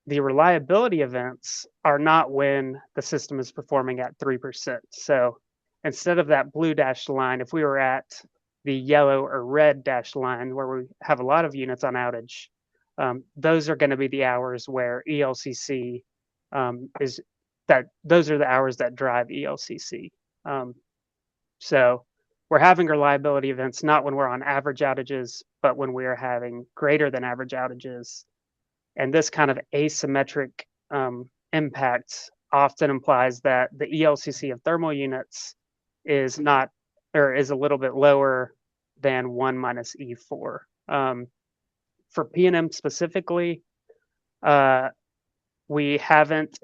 the reliability events are not when the system is performing at 3%. So instead of that blue dashed line, if we were at the yellow or red dashed line where we have a lot of units on outage, those are going to be the hours where ELCC those are the hours that drive ELCC. So we're having reliability events not when we're on average outages, but when we are having greater than average outages. And this kind of asymmetric impact often implies that the ELCC of thermal units is not, or is a little bit lower than 1 minus E4. For PNM specifically, we haven't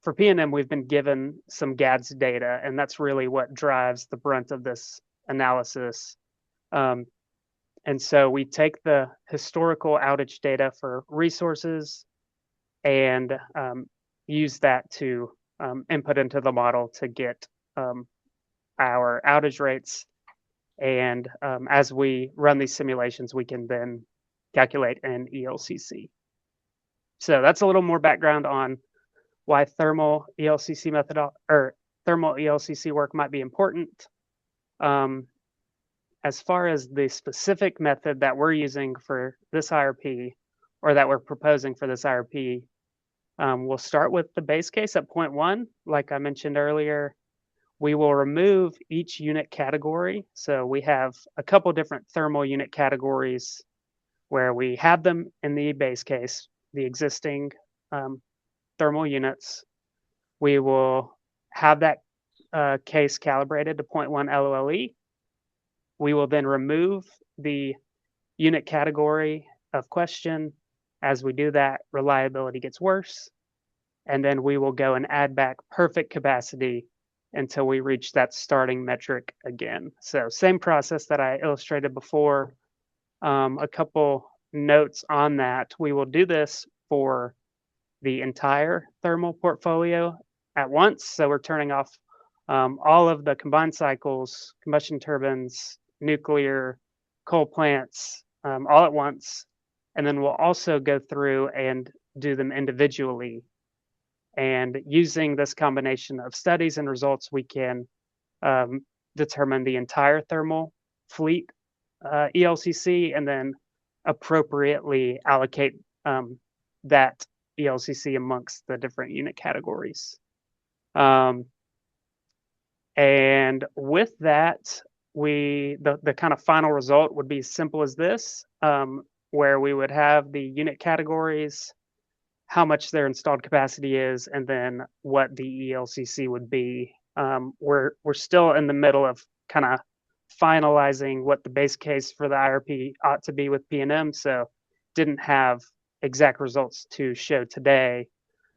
for PNM, we've been given some GADS data, and that's really what drives the brunt of this analysis. And so we take the historical outage data for resources and use that to input into the model to get our outage rates. And as we run these simulations, we can then calculate an ELCC. So that's a little more background on why thermal ELCC thermal ELCC work might be important. As far as the specific method that we're using for this IRP, or that we're proposing for this IRP, we'll start with the base case at point one. Like I mentioned earlier, we will remove each unit category. So we have a couple different thermal unit categories where we have them in the base case, the existing thermal units. We will have that case calibrated to 0.1 LOLE. We will then remove the unit category of question. As we do that, reliability gets worse. And then we will go and add back perfect capacity until we reach that starting metric again. So same process that I illustrated before. A couple notes on that. We will do this for the entire thermal portfolio at once. So we're turning off all of the combined cycles, combustion turbines, nuclear, coal plants, all at once. And then we'll also go through and do them individually. And using this combination of studies and results, we can determine the entire thermal fleet ELCC, and then appropriately allocate that ELCC amongst the different unit categories. And with that, the kind of final result would be simple as this, where we would have the unit categories, how much their installed capacity is, and then what the ELCC would be. We're still in the middle of kind of finalizing what the base case for the IRP ought to be with PNM, so didn't have exact results to show today.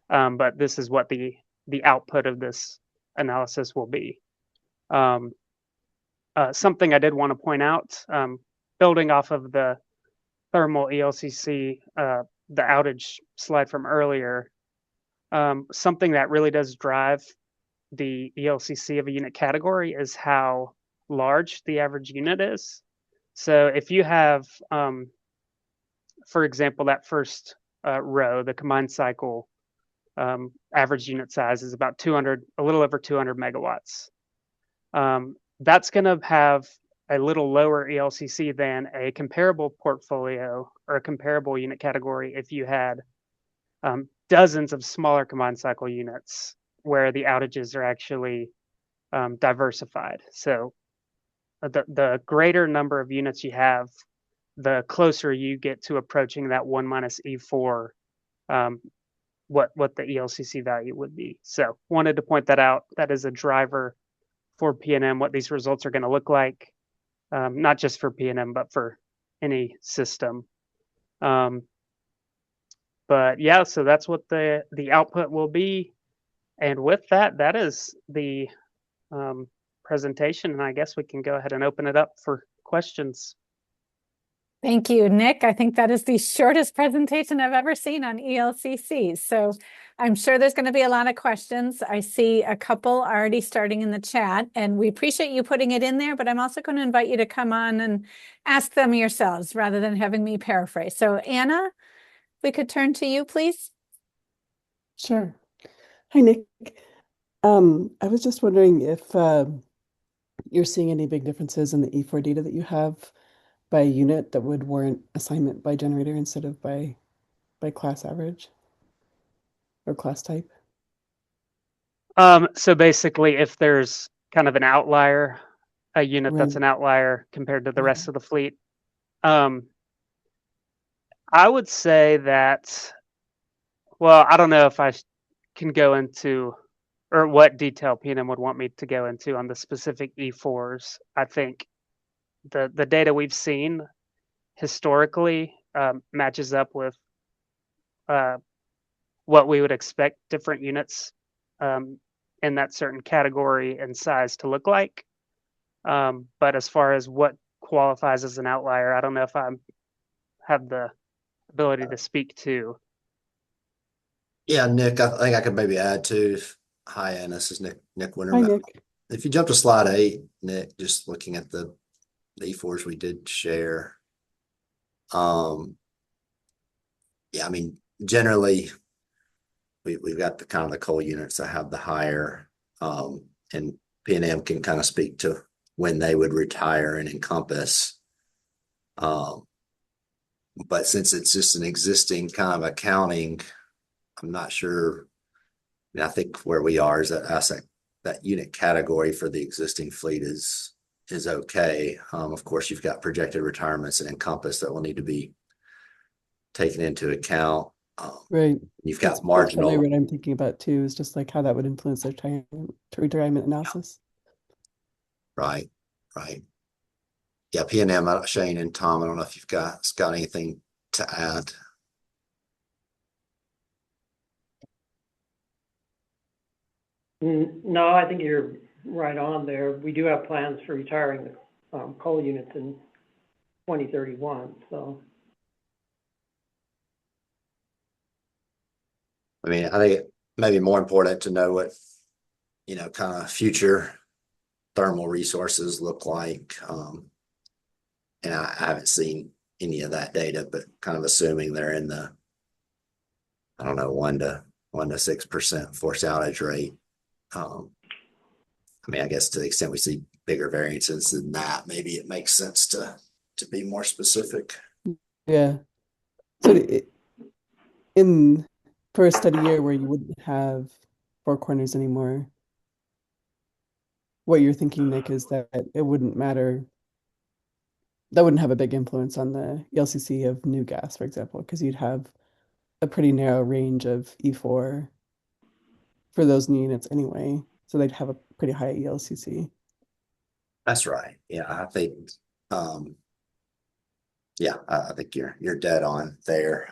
but this is what the output of this analysis will be. Something I did want to point out, building off of the thermal ELCC, the outage slide from earlier, something that really does drive the ELCC of a unit category is how large the average unit is. So if you have, for example, that first row, the combined cycle average unit size is about 200, a little over 200 megawatts. That's going to have a little lower ELCC than a comparable portfolio or a comparable unit category if you had dozens of smaller combined cycle units where the outages are actually diversified. So the greater number of units you have, the closer you get to approaching that 1 minus E4, what the ELCC value would be. So wanted to point that out. That is a driver for PNM, what these results are going to look like, not just for PNM, but for any system. But yeah, so that's what the output will be. And with that, that is the presentation. And I guess we can go ahead and open it up for questions.
Thank you, Nick. I think that is the shortest presentation I've ever seen on ELCC. So I'm sure there's going to be a lot of questions. I see a couple already starting in the chat, and we appreciate you putting it in there, but I'm also going to invite you to come on and ask them yourselves rather than having me paraphrase. So Anna, if we could turn to you, please.
Sure. Hi, Nick. I was just wondering if you're seeing any big differences in the E4 data that you have by unit that would warrant assignment by generator instead of by class average or class type?
So basically, if there's kind of an outlier, a unit that's
Right.
an outlier compared to the
Yeah.
rest of the fleet, I would say that, well, I don't know if I can go into or what detail PNM would want me to go into on the specific E4s. I think the data we've seen historically matches up with what we would expect different units in that certain category and size to look like. But as far as what qualifies as an outlier, I don't know if I have the ability to speak to.
Yeah, Nick, I think I could maybe add to. Hi, Anna, this is Nick
Hi,
Winterman.
Nick.
If you jump to slide 8, Nick, just looking at the E4s we did share. Yeah, I mean, generally, we've got the kind of the coal units that have the higher, and PNM can kind of speak to when they would retire and encompass. But since it's just an existing kind of accounting, I'm not sure. I mean, I think where we are is that unit category for the existing fleet is okay. Of course, you've got projected retirements and encompass that will need to be taken into account.
Right.
You've got
That's
marginal.
what I'm thinking about too, is just like how that would influence their retirement analysis.
Right. Yeah, PNM, Shane and Tom, I don't know if you've got anything to add.
No, I think you're right on there. We do have plans for retiring the coal units in 2031, so.
I mean, I think it may be more important to know what, kind of future thermal resources look like. And I haven't seen any of that data, but kind of assuming they're in the, I don't know, 1 to 6% forced outage rate. I mean, I guess to the extent we see bigger variances than that, maybe it makes sense to be more specific.
Yeah. So for a study year where you wouldn't have Four Corners anymore, what you're thinking, Nick, is that it wouldn't matter. That wouldn't have a big influence on the ELCC of new gas, for example, because you'd have a pretty narrow range of E4 for those new units anyway. So they'd have a pretty high ELCC.
That's right. Yeah, I think, I think you're dead on there.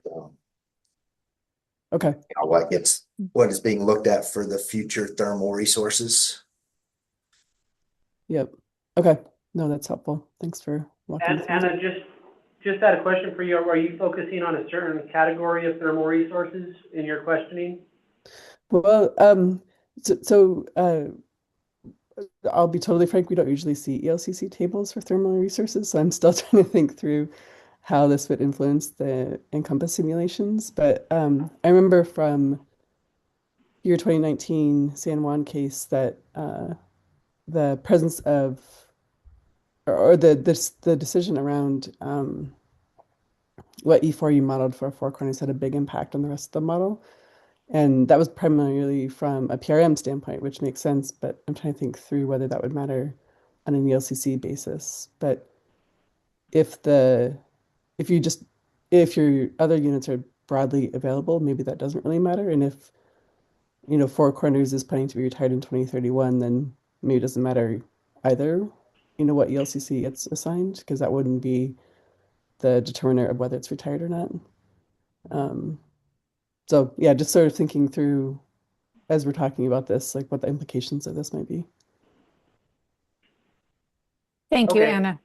Okay.
What is being looked at for the future thermal resources.
Yep. Okay. No, that's helpful. Thanks for walking
And
through
Anna,
that.
just had a question for you. Are you focusing on a certain category of thermal resources in your questioning?
Well, I'll be totally frank, we don't usually see ELCC tables for thermal resources, so I'm still trying to think through how this would influence the Encompass simulations. But I remember from your 2019 San Juan case that the presence of or the decision around what E4 you modeled for Four Corners had a big impact on the rest of the model. And that was primarily from a PRM standpoint, which makes sense, but I'm trying to think through whether that would matter on an ELCC basis. But if the if you just if your other units are broadly available, maybe that doesn't really matter. And if Four Corners is planning to be retired in 2031, then maybe it doesn't matter either, what ELCC gets assigned, because that wouldn't be the determiner of whether it's retired or not. So yeah, just sort of thinking through as we're talking about this, like what the implications of this might be.
Thank you,
Okay.
Anna.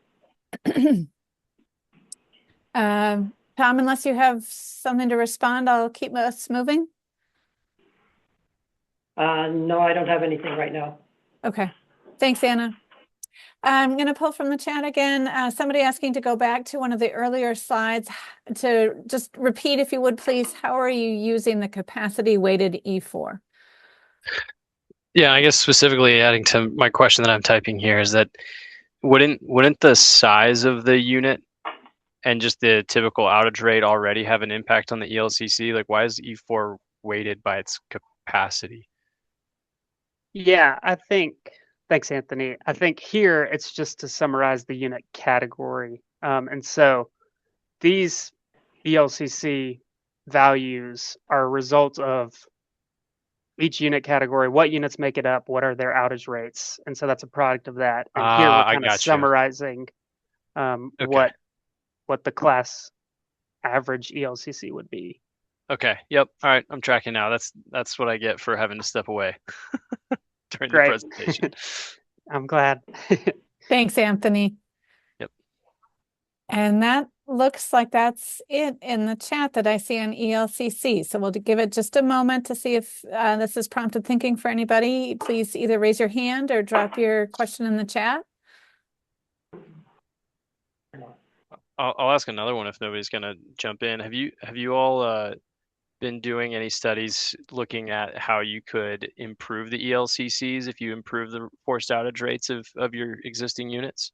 Tom, unless you have something to respond, I'll keep us moving.
No, I don't have anything right now.
Okay. Thanks, Anna. I'm going to pull from the chat again. Somebody asking to go back to one of the earlier slides to just repeat, if you would, please. How are you using the capacity weighted E4?
Yeah, I guess specifically adding to my question that I'm typing here is that wouldn't the size of the unit and just the typical outage rate already have an impact on the ELCC? Like, why is E4 weighted by its capacity?
Yeah, thanks, Anthony. I think here it's just to summarize the unit category. And so these ELCC values are a result of each unit category, what units make it up, what are their outage rates. And so that's a product of that. And here we're
I
kind of
gotcha.
summarizing
Okay.
what the class average ELCC would be.
Okay. Yep. All right. I'm tracking now. That's what I get for having to step away during the
Great.
presentation.
I'm glad.
Thanks, Anthony.
Yep.
And that looks like that's it in the chat that I see on ELCC. So we'll give it just a moment to see if this has prompted thinking for anybody. Please either raise your hand or drop your question in the chat.
I'll ask another one if nobody's going to jump in. Have you all been doing any studies looking at how you could improve the ELCCs if you improve the forced outage rates of your existing units?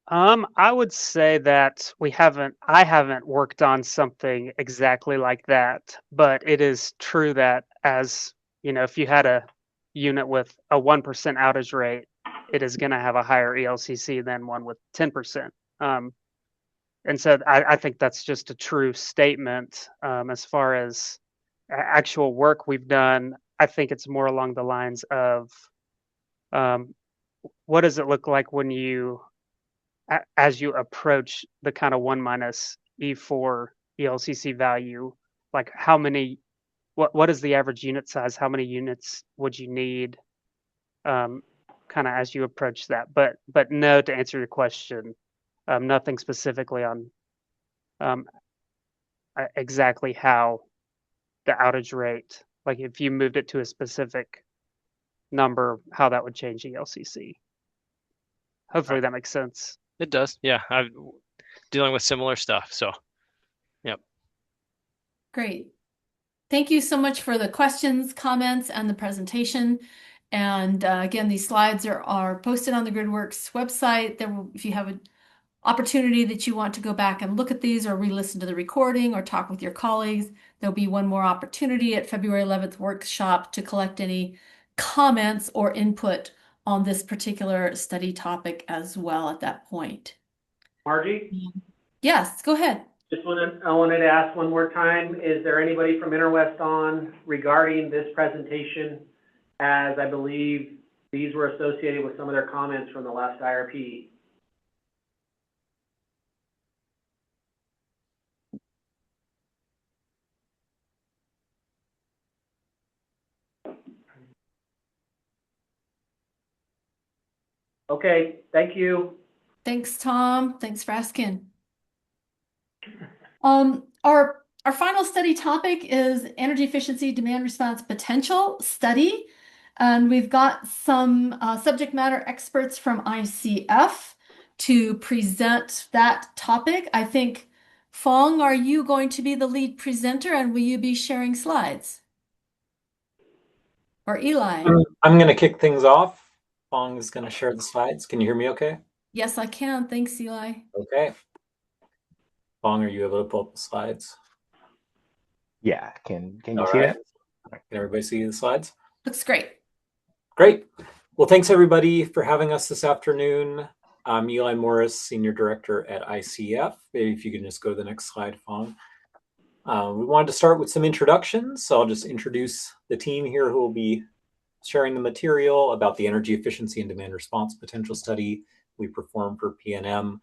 I would say that I haven't worked on something exactly like that, but it is true that if you had a unit with a 1% outage rate, it is going to have a higher ELCC than one with 10%. And so I think that's just a true statement. As far as actual work we've done, I think it's more along the lines of what does it look like as you approach the kind of 1 minus E4 ELCC value? Like what is the average unit size? How many units would you need kind of as you approach that? But no, to answer your question, nothing specifically on exactly how the outage rate, like if you moved it to a specific number, how that would change ELCC. Hopefully that makes sense.
It does. Yeah, I'm dealing with similar stuff. So, yep.
Great. Thank you so much for the questions, comments, and the presentation. And again, these slides are posted on the GridWorks website. If you have an opportunity that you want to go back and look at these or re-listen to the recording or talk with your colleagues, there'll be one more opportunity at February 11th workshop to collect any comments or input on this particular study topic as well at that point.
Margie?
Yes, go ahead.
I wanted to ask one more time, is there anybody from Interwest on regarding this presentation, as I believe these were associated with some of their comments from the last IRP? Okay, thank you.
Thanks, Tom. Thanks for asking. Our final study topic is energy efficiency demand response potential study. And we've got some subject matter experts from ICF to present that topic. I think, Fong, are you going to be the lead presenter and will you be sharing slides? Or Eli?
I'm going to kick things off. Fong is going to share the slides. Can you hear me okay?
Yes, I can. Thanks, Eli.
Okay. Fong, are you able to pull up the slides?
Yeah, can you
All
see
right.
that?
Can everybody see the slides?
Looks great.
Great. Well, thanks everybody for having us this afternoon. I'm Eli Morris, Senior Director at ICF. Maybe if you can just go to the next slide, Fong. We wanted to start with some introductions, so I'll just introduce the team here who will be sharing the material about the energy efficiency and demand response potential study we performed for PNM.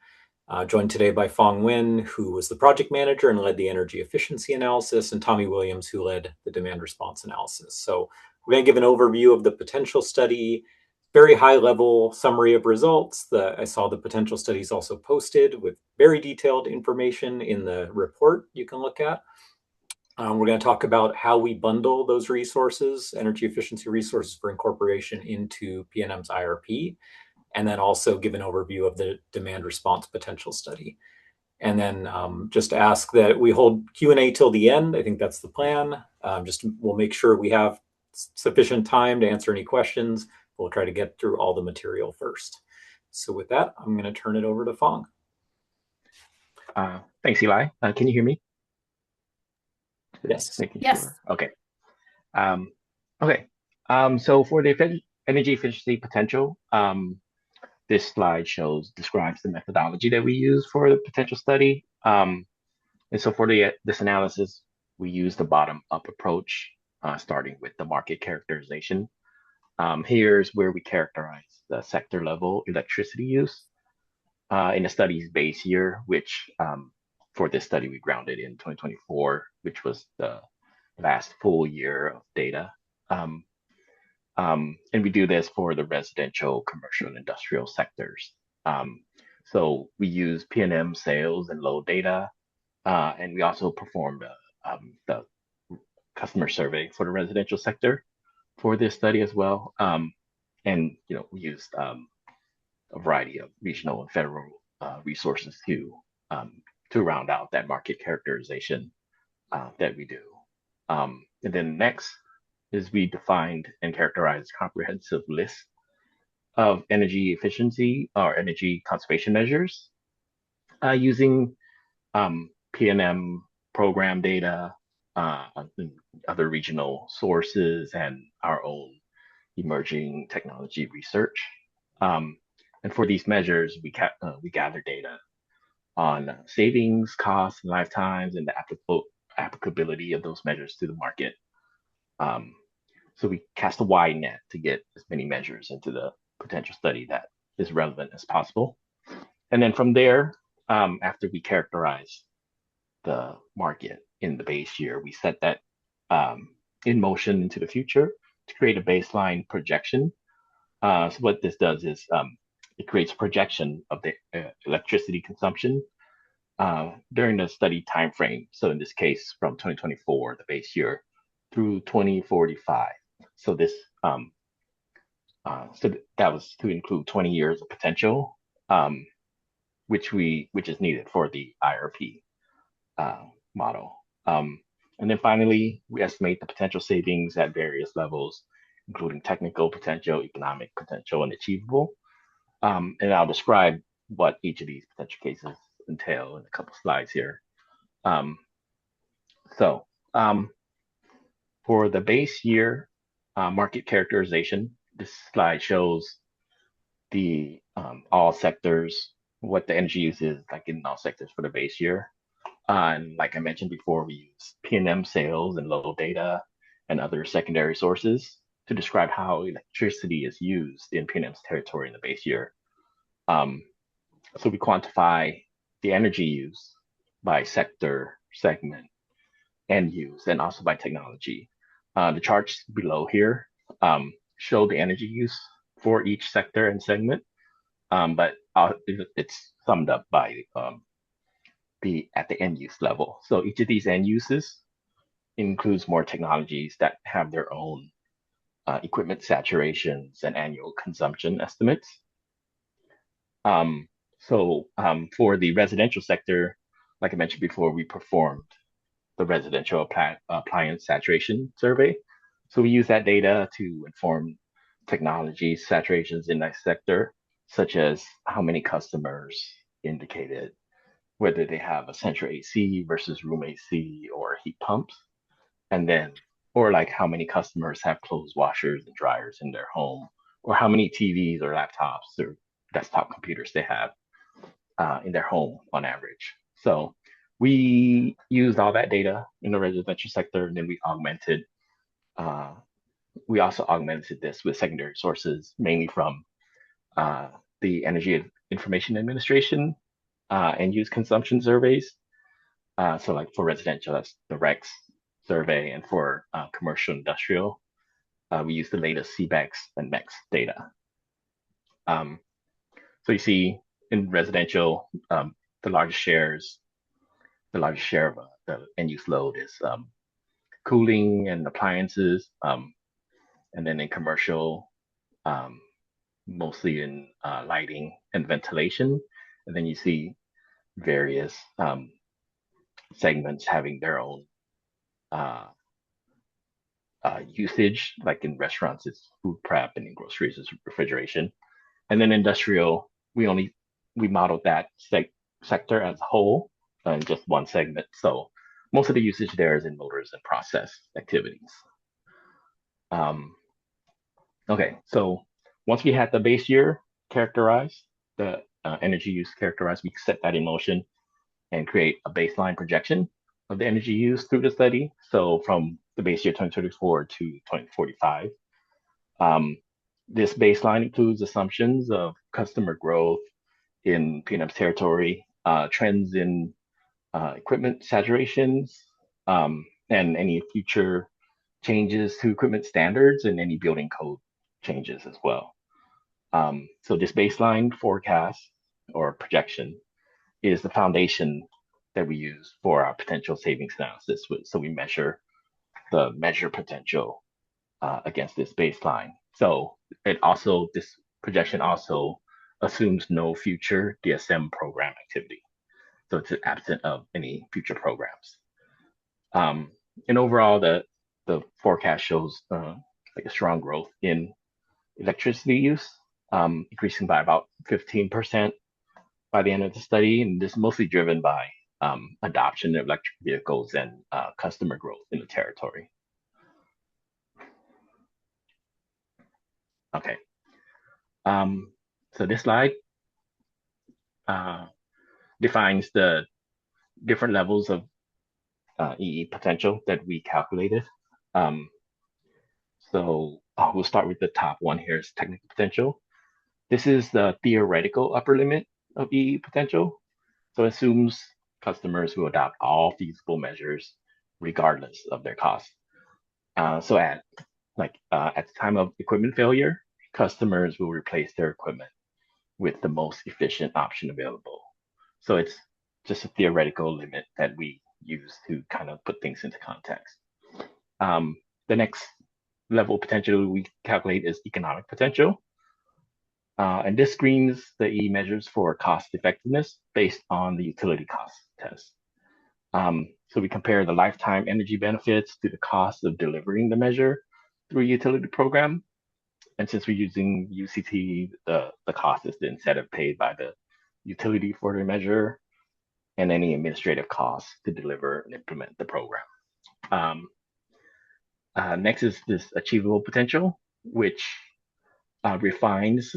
Joined today by Fong Nguyen, who was the project manager and led the energy efficiency analysis, and Tommy Williams, who led the demand response analysis. So we're going to give an overview of the potential study, very high level summary of results. I saw the potential studies also posted with very detailed information in the report you can look at. We're going to talk about how we bundle those resources, energy efficiency resources, for incorporation into PNM's IRP, and then also give an overview of the demand response potential study. And then just ask that we hold Q&A till the end. I think that's the plan. We'll make sure we have sufficient time to answer any questions. We'll try to get through all the material first. So with that, I'm going to turn it over to Fong.
Thanks, Eli. Can you hear me?
Yes.
Making
Yes.
sure. Okay. So for the energy efficiency potential, this slide describes the methodology that we use for the potential study. And so for this analysis, we use the bottom-up approach, starting with the market characterization. Here's where we characterize the sector-level electricity use in the study's base year, which for this study we grounded in 2024, which was the last full year of data. And we do this for the residential, commercial, and industrial sectors. So we use PNM sales and load data, and we also performed the customer survey for the residential sector for this study as well. And we used a variety of regional and federal resources to round out that market characterization that we do. And then next is we defined and characterized a comprehensive list of energy efficiency or energy conservation measures using PNM program data, other regional sources, and our own emerging technology research. And for these measures, we gather data on savings, costs, and lifetimes, and the applicability of those measures to the market. So we cast a wide net to get as many measures into the potential study that is relevant as possible. And then from there, after we characterize the market in the base year, we set that in motion into the future to create a baseline projection. So what this does is it creates a projection of the electricity consumption during the study timeframe. So in this case, from 2024, the base year, through 2045. So this that was to include 20 years of potential, which is needed for the IRP model. And then finally, we estimate the potential savings at various levels, including technical potential, economic potential, and achievable. And I'll describe what each of these potential cases entail in a couple slides here. For the base year market characterization, this slide shows the all sectors, what the energy use is like in all sectors for the base year. And like I mentioned before, we use PNM sales and load data and other secondary sources to describe how electricity is used in PNM's territory in the base year. So we quantify the energy use by sector, segment, end use, and also by technology. The charts below here show the energy use for each sector and segment but it's summed up by the at the end use level. So each of these end uses includes more technologies that have their own equipment saturations and annual consumption estimates. For the residential sector, like I mentioned before, we performed the residential appliance saturation survey. So we use that data to inform technology saturations in that sector, such as how many customers indicated whether they have a central AC versus room AC or heat pumps, and then, or like how many customers have clothes washers and dryers in their home, or how many TVs or laptops or desktop computers they have in their home on average. So we used all that data in the residential sector, and then we also augmented this with secondary sources, mainly from the Energy Information Administration and use consumption surveys. So like for residential, that's the REX survey, and for commercial industrial, we use the latest CBEX and MEX data. So you see in residential, the largest share of the end use load is cooling and appliances, and then in commercial, mostly in lighting and ventilation, and then you see various segments having their own usage, like in restaurants, it's food prep, and in groceries, it's refrigeration. And then industrial, we modeled that sector as a whole in just one segment. So most of the usage there is in motors and process activities. Okay, so once we had the base year characterized, the energy use characterized, we set that in motion and create a baseline projection of the energy use through the study. So from the base year 2024 to 2045. This baseline includes assumptions of customer growth in PNM's territory, trends in equipment saturations, and any future changes to equipment standards and any building code changes as well. So this baseline forecast or projection is the foundation that we use for our potential savings analysis. So we measure the measure potential against this baseline. So this projection also assumes no future DSM program activity. So it's absent of any future programs. And overall, the forecast shows like a strong growth in electricity use, increasing by about 15% by the end of the study. And this is mostly driven by adoption of electric vehicles and customer growth in the territory. Okay. So this slide defines the different levels of EE potential that we calculated. So we'll start with the top one here is technical potential. This is the theoretical upper limit of EE potential. So it assumes customers who adopt all feasible measures regardless of their cost. So at the time of equipment failure, customers will replace their equipment with the most efficient option available. So it's just a theoretical limit that we use to kind of put things into context. The next level of potential we calculate is economic potential. And this screens the E measures for cost effectiveness based on the utility cost test. So we compare the lifetime energy benefits to the cost of delivering the measure through a utility program. And since we're using UCT, the cost is the incentive paid by the utility for the measure and any administrative costs to deliver and implement the program. Next is this achievable potential, which refines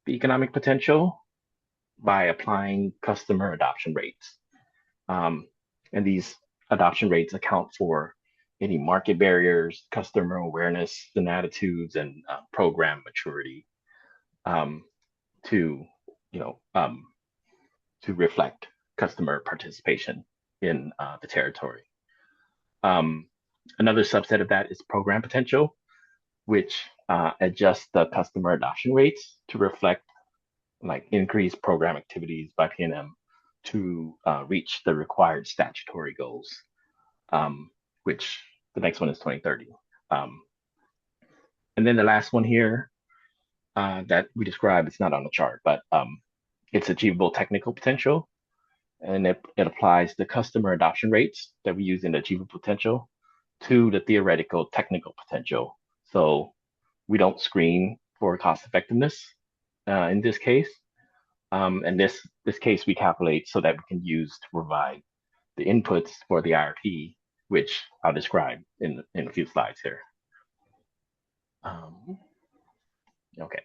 the economic potential by applying customer adoption rates. And these adoption rates account for any market barriers, customer awareness and attitudes, and program maturity to reflect customer participation in the territory. Another subset of that is program potential, which adjusts the customer adoption rates to reflect like increase program activities by PNM to reach the required statutory goals, which the next one is 2030. And then the last one here that we describe, it's not on the chart, but it's achievable technical potential. And it applies the customer adoption rates that we use in the achievable potential to the theoretical technical potential. So we don't screen for cost effectiveness in this case. And this case we calculate so that we can use to provide the inputs for the IRP, which I'll describe in a few slides here. Okay.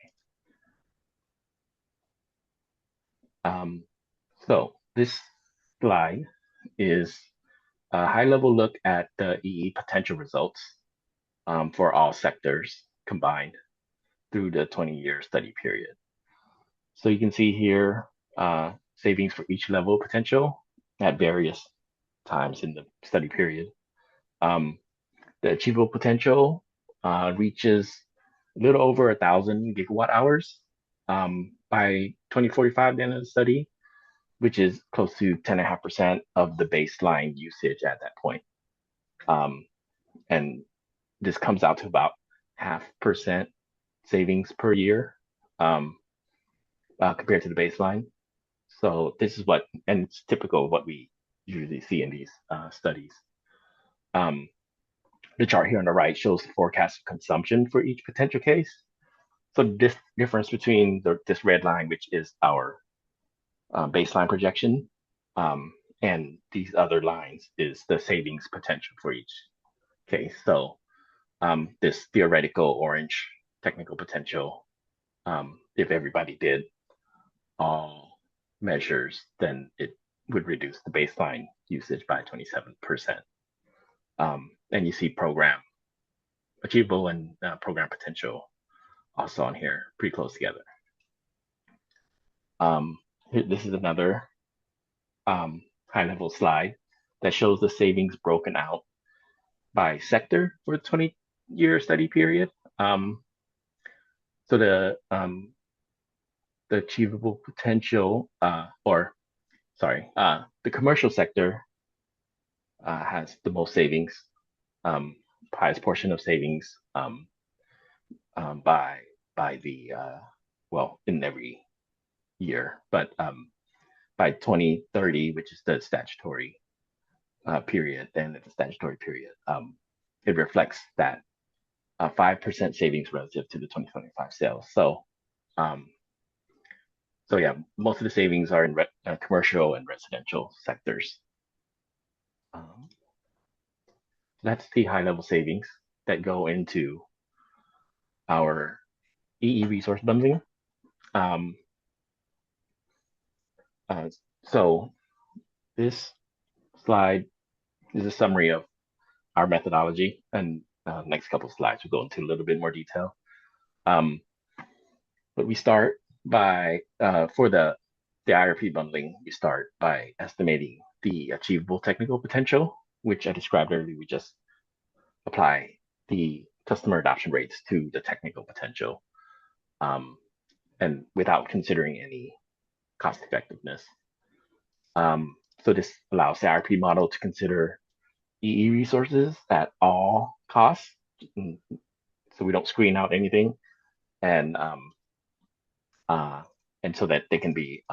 So this slide is a high-level look at the EE potential results for all sectors combined through the 20-year study period. So you can see here savings for each level of potential at various times in the study period. The achievable potential reaches a little over 1,000 gigawatt hours by 2045, the end of the study, which is close to 10.5% of the baseline usage at that point. And this comes out to about 0.5% savings per year compared to the baseline. So this is what, and it's typical of what we usually see in these studies. The chart here on the right shows the forecast consumption for each potential case. So this difference between this red line, which is our baseline projection, and these other lines is the savings potential for each case. So this theoretical orange technical potential, if everybody did all measures, then it would reduce the baseline usage by 27%. And you see program achievable and program potential also on here, pretty close together. This is another high-level slide that shows the savings broken out by sector for the 20-year study period. So the achievable potential, the commercial sector has the most savings, highest portion of savings by the in every year, but by 2030, which is the statutory period, then at the statutory period, it reflects that 5% savings relative to the 2025 sales. So, yeah, most of the savings are in commercial and residential sectors. That's the high-level savings that go into our EE resource bundling. So this slide is a summary of our methodology, and next couple of slides will go into a little bit more detail. But we start by, for the IRP bundling, we start by estimating the achievable technical potential, which I described earlier. We just apply the customer adoption rates to the technical potential, and without considering any cost effectiveness. So this allows the IRP model to consider EE resources at all costs, so we don't screen out anything, and so that they can be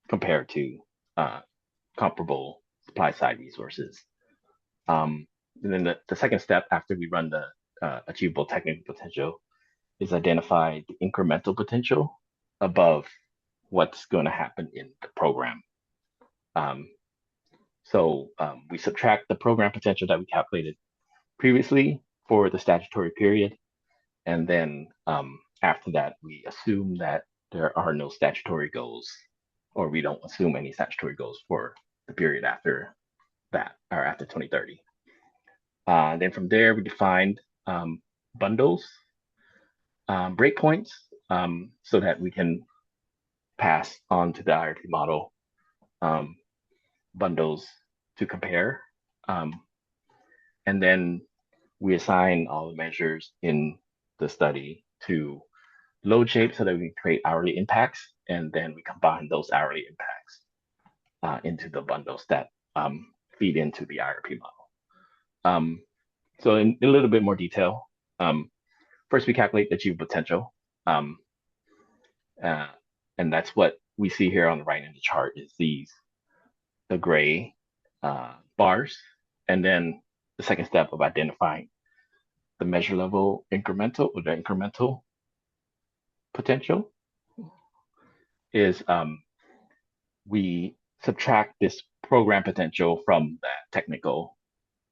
compared to comparable supply side resources. And then the second step after we run the achievable technical potential is identify the incremental potential above what's going to happen in the program. So we subtract the program potential that we calculated previously for the statutory period, and then after that, we assume that there are no statutory goals, or we don't assume any statutory goals for the period after that, or after 2030. Then from there, we defined bundles, breakpoints, so that we can pass on to the IRP model bundles to compare. And then we assign all the measures in the study to load shape so that we can create hourly impacts and then we combine those hourly impacts into the bundles that feed into the IRP model. So in a little bit more detail, first we calculate the achievable potential. And that's what we see here on the right in the chart is the gray bars. And then the second step of identifying the measure level incremental or the incremental potential is we subtract this program potential from that technical,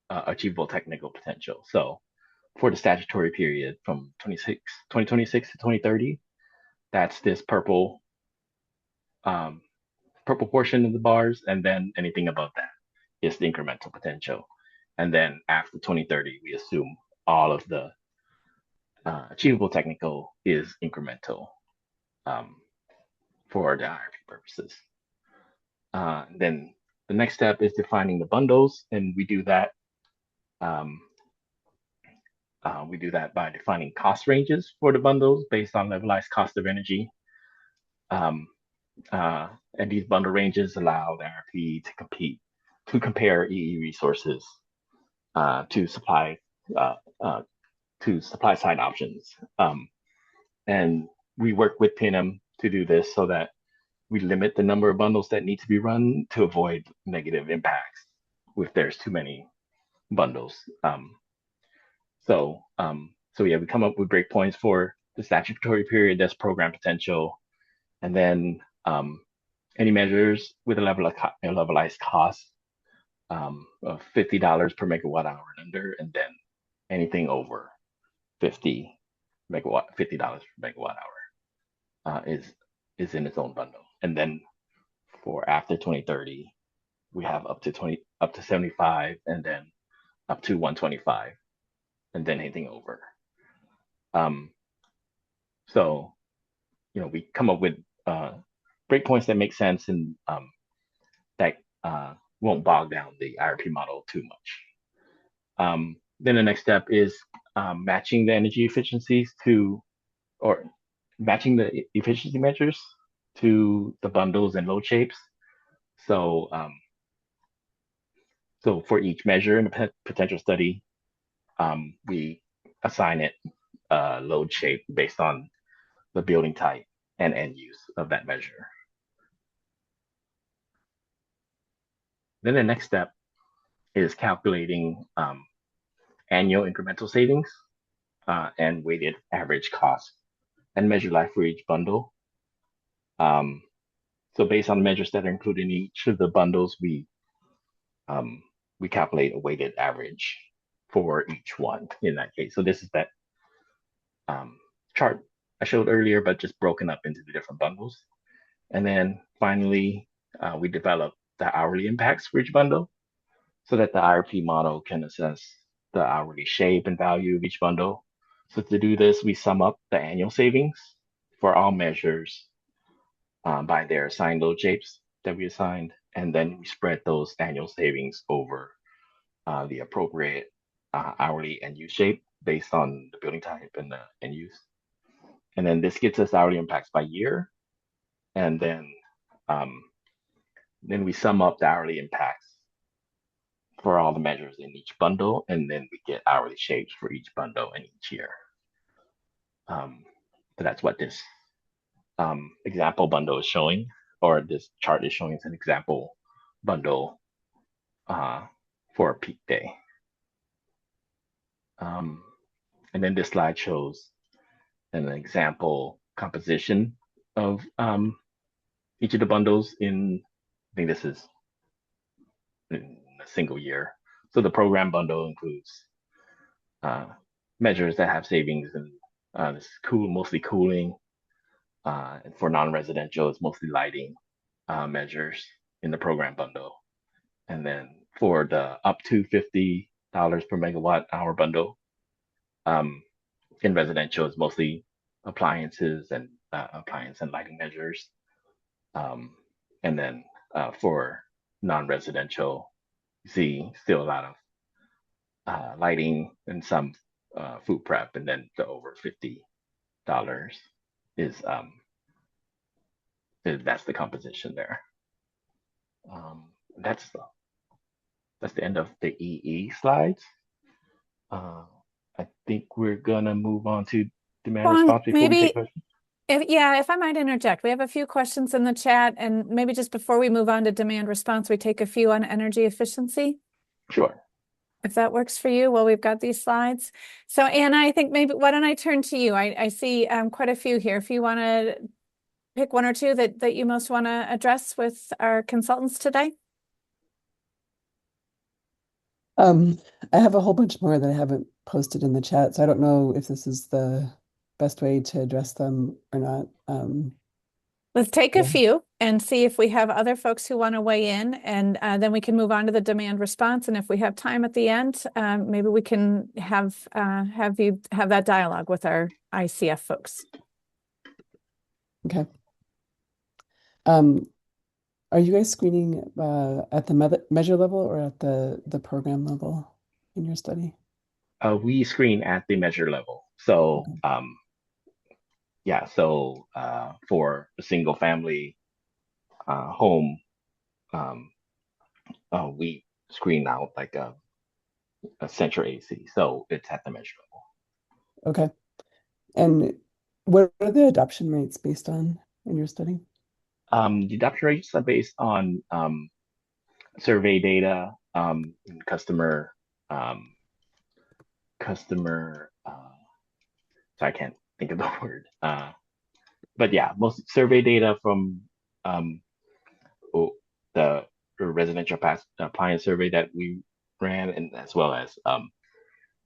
achievable technical potential. So for the statutory period from 2026 to 2030, that's this purple portion of the bars, and then anything above that is the incremental potential. And then after 2030, we assume all of the achievable technical is incremental for the IRP purposes. Then the next step is defining the bundles, and we do that. We do that by defining cost ranges for the bundles based on levelized cost of energy. And these bundle ranges allow the IRP to compare EE resources to supply side options. And we work with PNM to do this so that we limit the number of bundles that need to be run to avoid negative impacts if there's too many bundles. So yeah, we come up with breakpoints for the statutory period, that's program potential, and then any measures with a levelized cost of $50 per megawatt hour and under, and then anything over $50 per megawatt hour is in its own bundle. And then for after 2030, we have up to 75, and then up to 125, and then anything over. So we come up with breakpoints that make sense and that won't bog down the IRP model too much. Then the next step is matching the energy efficiencies or matching the efficiency measures to the bundles and load shapes. So for each measure in the potential study, we assign it a load shape based on the building type and end use of that measure. Then the next step is calculating annual incremental savings and weighted average cost and measure life for each bundle. So based on measures that are included in each of the bundles, we calculate a weighted average for each one in that case. So this is that chart I showed earlier, but just broken up into the different bundles. And then finally, we develop the hourly impacts for each bundle so that the IRP model can assess the hourly shape and value of each bundle. So to do this, we sum up the annual savings for all measures by their assigned load shapes that we assigned, and then we spread those annual savings over the appropriate hourly end use shape based on the building type and the end use. And then this gets us hourly impacts by year. And then we sum up the hourly impacts for all the measures in each bundle, and then we get hourly shapes for each bundle in each year. So that's what this example bundle is showing, or this chart is showing as an example bundle for a peak day. And then this slide shows an example composition of each of the bundles in, I think this is in a single year. So the program bundle includes measures that have savings and this mostly cooling. And for non-residential, it's mostly lighting measures in the program bundle. And then for the up to $50 per megawatt hour bundle, in residential, it's mostly appliances and appliance and lighting measures. And then for non-residential, you see still a lot of lighting and some food prep, and then the over $50 is that's the composition there. Um, that's the end of the EE slides. I think we're gonna move on to demand
Fong,
response before we take
maybe,
questions.
if I might interject, we have a few questions in the chat, and maybe just before we move on to demand response, we take a few on energy efficiency,
Sure.
if that works for you while we've got these slides. So Anna, I think maybe, why don't I turn to you? I see quite a few here. If you want to pick one or two that you most want to address with our consultants today.
I have a whole bunch more that I haven't posted in the chat, so I don't know if this is the best way to address them or not.
Let's take a
Yeah.
few and see if we have other folks who want to weigh in, and then we can move on to the demand response. And if we have time at the end, maybe we can have you have that dialogue with our ICF folks.
Okay. Are you guys screening at the measure level or at the program level in your study?
We screen at the measure level. So yeah, so for a single family home, we screen out like a central AC. So it's at the measure level.
Okay. And what are the adoption rates based on in your study?
The adoption rates are based on survey data, customer, so I can't think of the word. But yeah, most survey data from the residential appliance survey that we ran, and as well as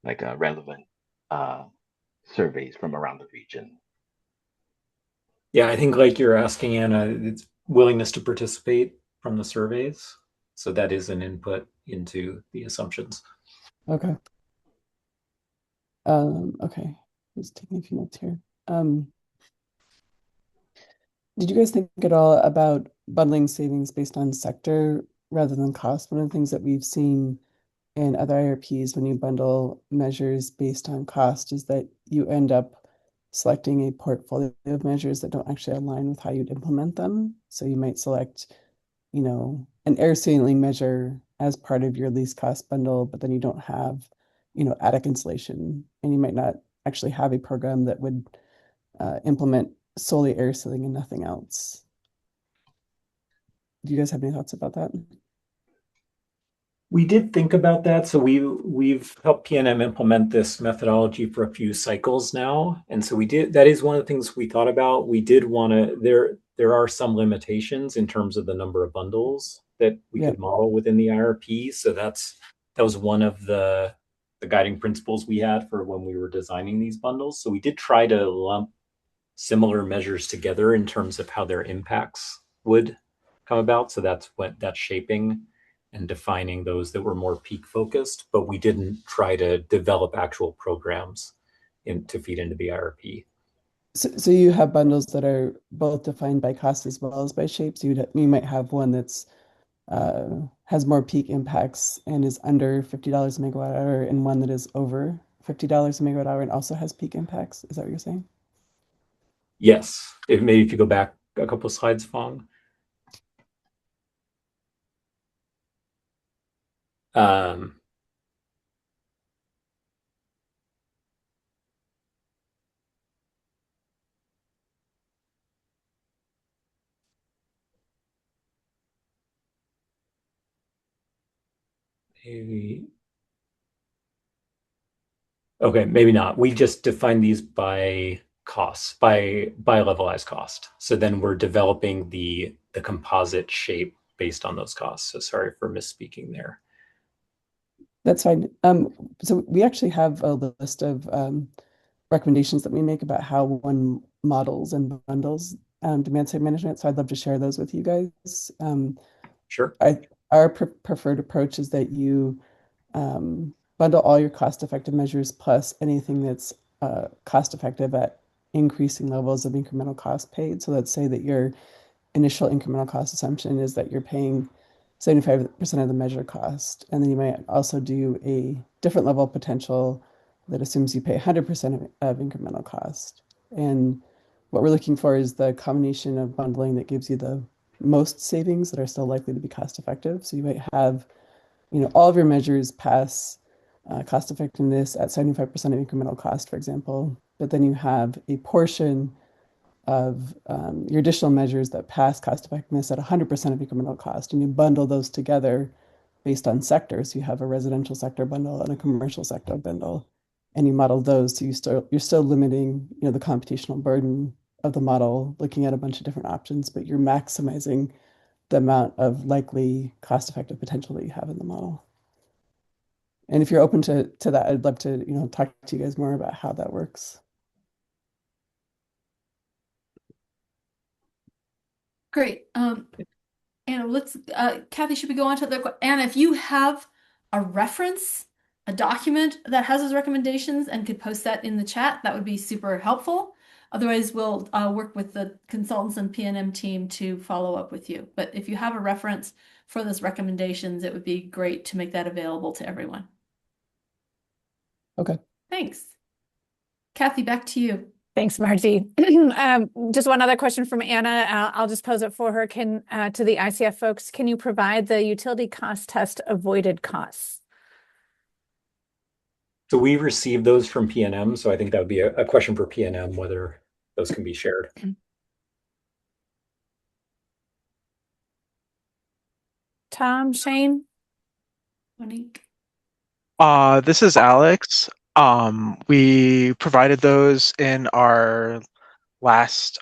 like relevant surveys from around the region.
Yeah, I think like you're asking, Anna, it's willingness to participate from the surveys. So that is an input into the assumptions.
Okay. Okay. Just taking a few notes here. Did you guys think at all about bundling savings based on sector rather than cost? One of the things that we've seen in other IRPs when you bundle measures based on cost is that you end up selecting a portfolio of measures that don't actually align with how you'd implement them. So you might select, an air sealing measure as part of your least cost bundle, but then you don't have, attic insulation, and you might not actually have a program that would implement solely air sealing and nothing else. Do you guys have any thoughts about that?
We did think about that. So we've helped PNM implement this methodology for a few cycles now. And so that is one of the things we thought about. We did want to, there are some limitations in terms of the number of bundles that we could model within the IRP. So that was one of the guiding principles we had for when we were designing these bundles. So we did try to lump similar measures together in terms of how their impacts would come about. So that's shaping and defining those that were more peak focused, but we didn't try to develop actual programs to feed into the IRP.
So you have bundles that are both defined by cost as well as by shape. So you might have one that's has more peak impacts and is under $50 a megawatt hour, and one that is over $50 a megawatt hour and also has peak impacts. Is that what you're saying?
Yes. If you go back a couple of slides, Fong. Maybe. Okay, maybe not. We just define these by costs, by levelized cost. So then we're developing the composite shape based on those costs. So sorry for misspeaking there.
That's fine. So we actually have a list of recommendations that we make about how one models and bundles demand side management. So I'd love to share those with you guys.
Sure.
Our preferred approach is that you bundle all your cost-effective measures plus anything that's cost-effective at increasing levels of incremental cost paid. So let's say that your initial incremental cost assumption is that you're paying 75% of the measure cost. And then you might also do a different level of potential that assumes you pay 100% of incremental cost. And what we're looking for is the combination of bundling that gives you the most savings that are still likely to be cost effective. So you might have, all of your measures pass cost effectiveness at 75% of incremental cost, for example, but then you have a portion of your additional measures that pass cost effectiveness at 100% of incremental cost, and you bundle those together based on sectors. You have a residential sector bundle and a commercial sector bundle, and you model those. So you're still limiting, the computational burden of the model, looking at a bunch of different options, but you're maximizing the amount of likely cost-effective potential that you have in the model. And if you're open to that, I'd love to, talk to you guys more about how that works.
Great. Anna, Kathy, should we go on to Anna, if you have a reference, a document that has those recommendations and could post that in the chat, that would be super helpful. Otherwise, we'll work with the consultants and PNM team to follow up with you. But if you have a reference for those recommendations, it would be great to make that available to everyone.
Okay.
Thanks. Kathy, back to you.
Thanks, Margie. Just one other question from Anna. I'll just pose it for her. To the ICF folks, can you provide the utility cost test avoided costs?
So we received those from PNM. So I think that would be a question for PNM, whether those can be shared.
Tom, Shane?
Monique?
This is Alex. We provided those in our last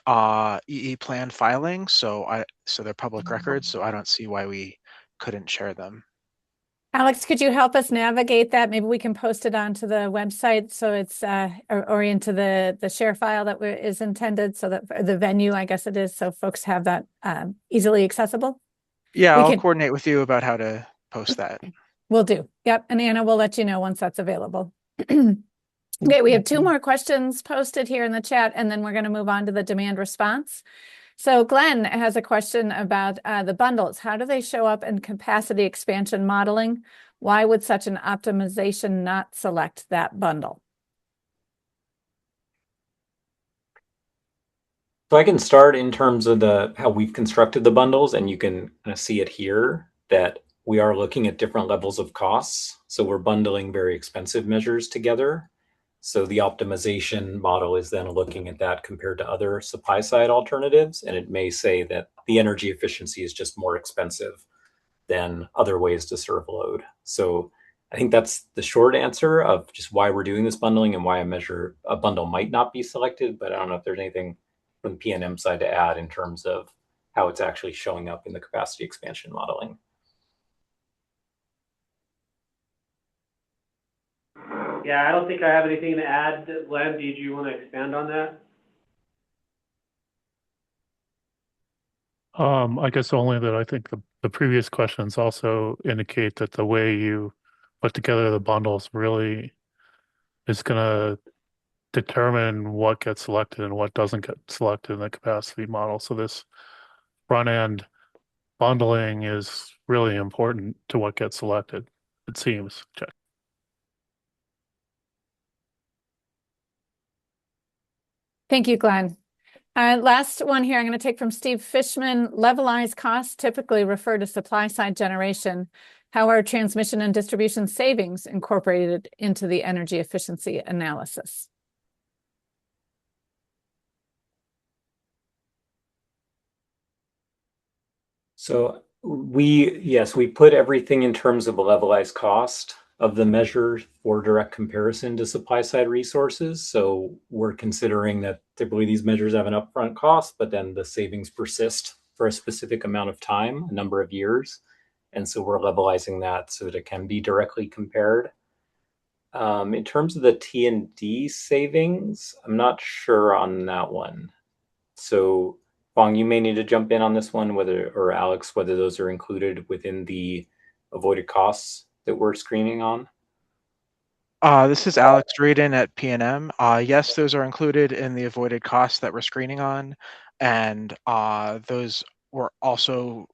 EE plan filing, so they're public records, so I don't see why we couldn't share them.
Alex, could you help us navigate that? Maybe we can post it onto the website so it's or into the share file that is intended, so that the venue, I guess it is, so folks have that easily accessible.
Yeah, I'll coordinate with you about how to post that.
Will do. Yep, and Anna will let you know once that's available. Okay, we have 2 more questions posted here in the chat, and then we're going to move on to the demand response. So Glenn has a question about the bundles. How do they show up in capacity expansion modeling? Why would such an optimization not select that bundle?
So I can start in terms of how we've constructed the bundles, and you can kind of see it here that we are looking at different levels of costs. So we're bundling very expensive measures together. So the optimization model is then looking at that compared to other supply side alternatives. And it may say that the energy efficiency is just more expensive than other ways to serve load. So I think that's the short answer of just why we're doing this bundling and why a bundle might not be selected. But I don't know if there's anything from the PNM side to add in terms of how it's actually showing up in the capacity expansion modeling.
Yeah, I don't think I have anything to add. Glenn, did you want to expand on that?
I guess only that I think the previous questions also indicate that the way you put together the bundles really is going to determine what gets selected and what doesn't get selected in the capacity model. So this front end bundling is really important to what gets selected, it seems. Check.
Thank you, Glenn. Last one here I'm going to take from Steve Fishman. Levelized costs typically refer to supply side generation. How are transmission and distribution savings incorporated into the energy efficiency analysis?
So we put everything in terms of a levelized cost of the measure for direct comparison to supply side resources. So we're considering that typically these measures have an upfront cost, but then the savings persist for a specific amount of time, a number of years. And so we're levelizing that so that it can be directly compared. In terms of the T&D savings, I'm not sure on that one. So Fong, you may need to jump in on this one, or Alex, whether those are included within the avoided costs that we're screening on.
This is Alex Reedon at PNM. Yes, those are included in the avoided costs that we're screening on, and those were also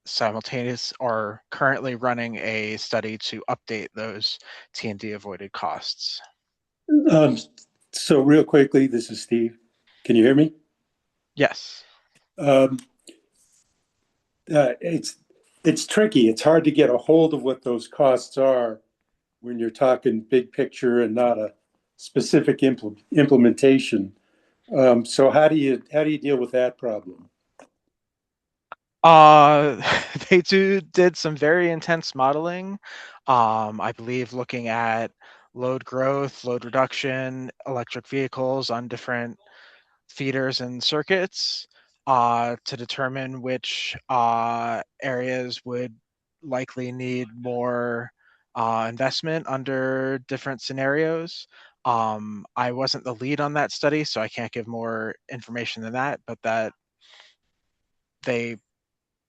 simultaneous or currently running a study to update those T&D avoided costs.
So real quickly, this is Steve. Can you hear me?
Yes.
Um, it's tricky. It's hard to get a hold of what those costs are when you're talking big picture and not a specific implementation. So how do you deal with that problem?
They did some very intense modeling. I believe looking at load growth, load reduction, electric vehicles on different feeders and circuits to determine which areas would likely need more investment under different scenarios. I wasn't the lead on that study, so I can't give more information than that, but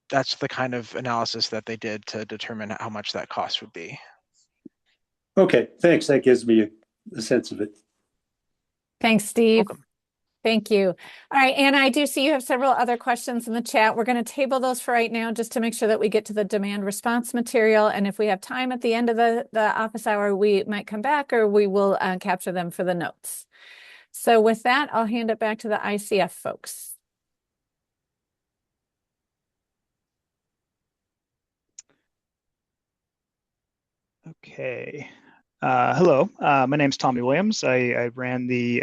that's the kind of analysis that they did to determine how much that cost would be.
Okay, thanks. That gives me a sense of it.
Thanks, Steve.
Welcome.
Thank you. All right, Anna, I do see you have several other questions in the chat. We're going to table those for right now just to make sure that we get to the demand response material. And if we have time at the end of the office hour, we might come back or we will capture them for the notes. So with that, I'll hand it back to the ICF folks.
Okay. Hello, my name is Tommy Williams. I ran the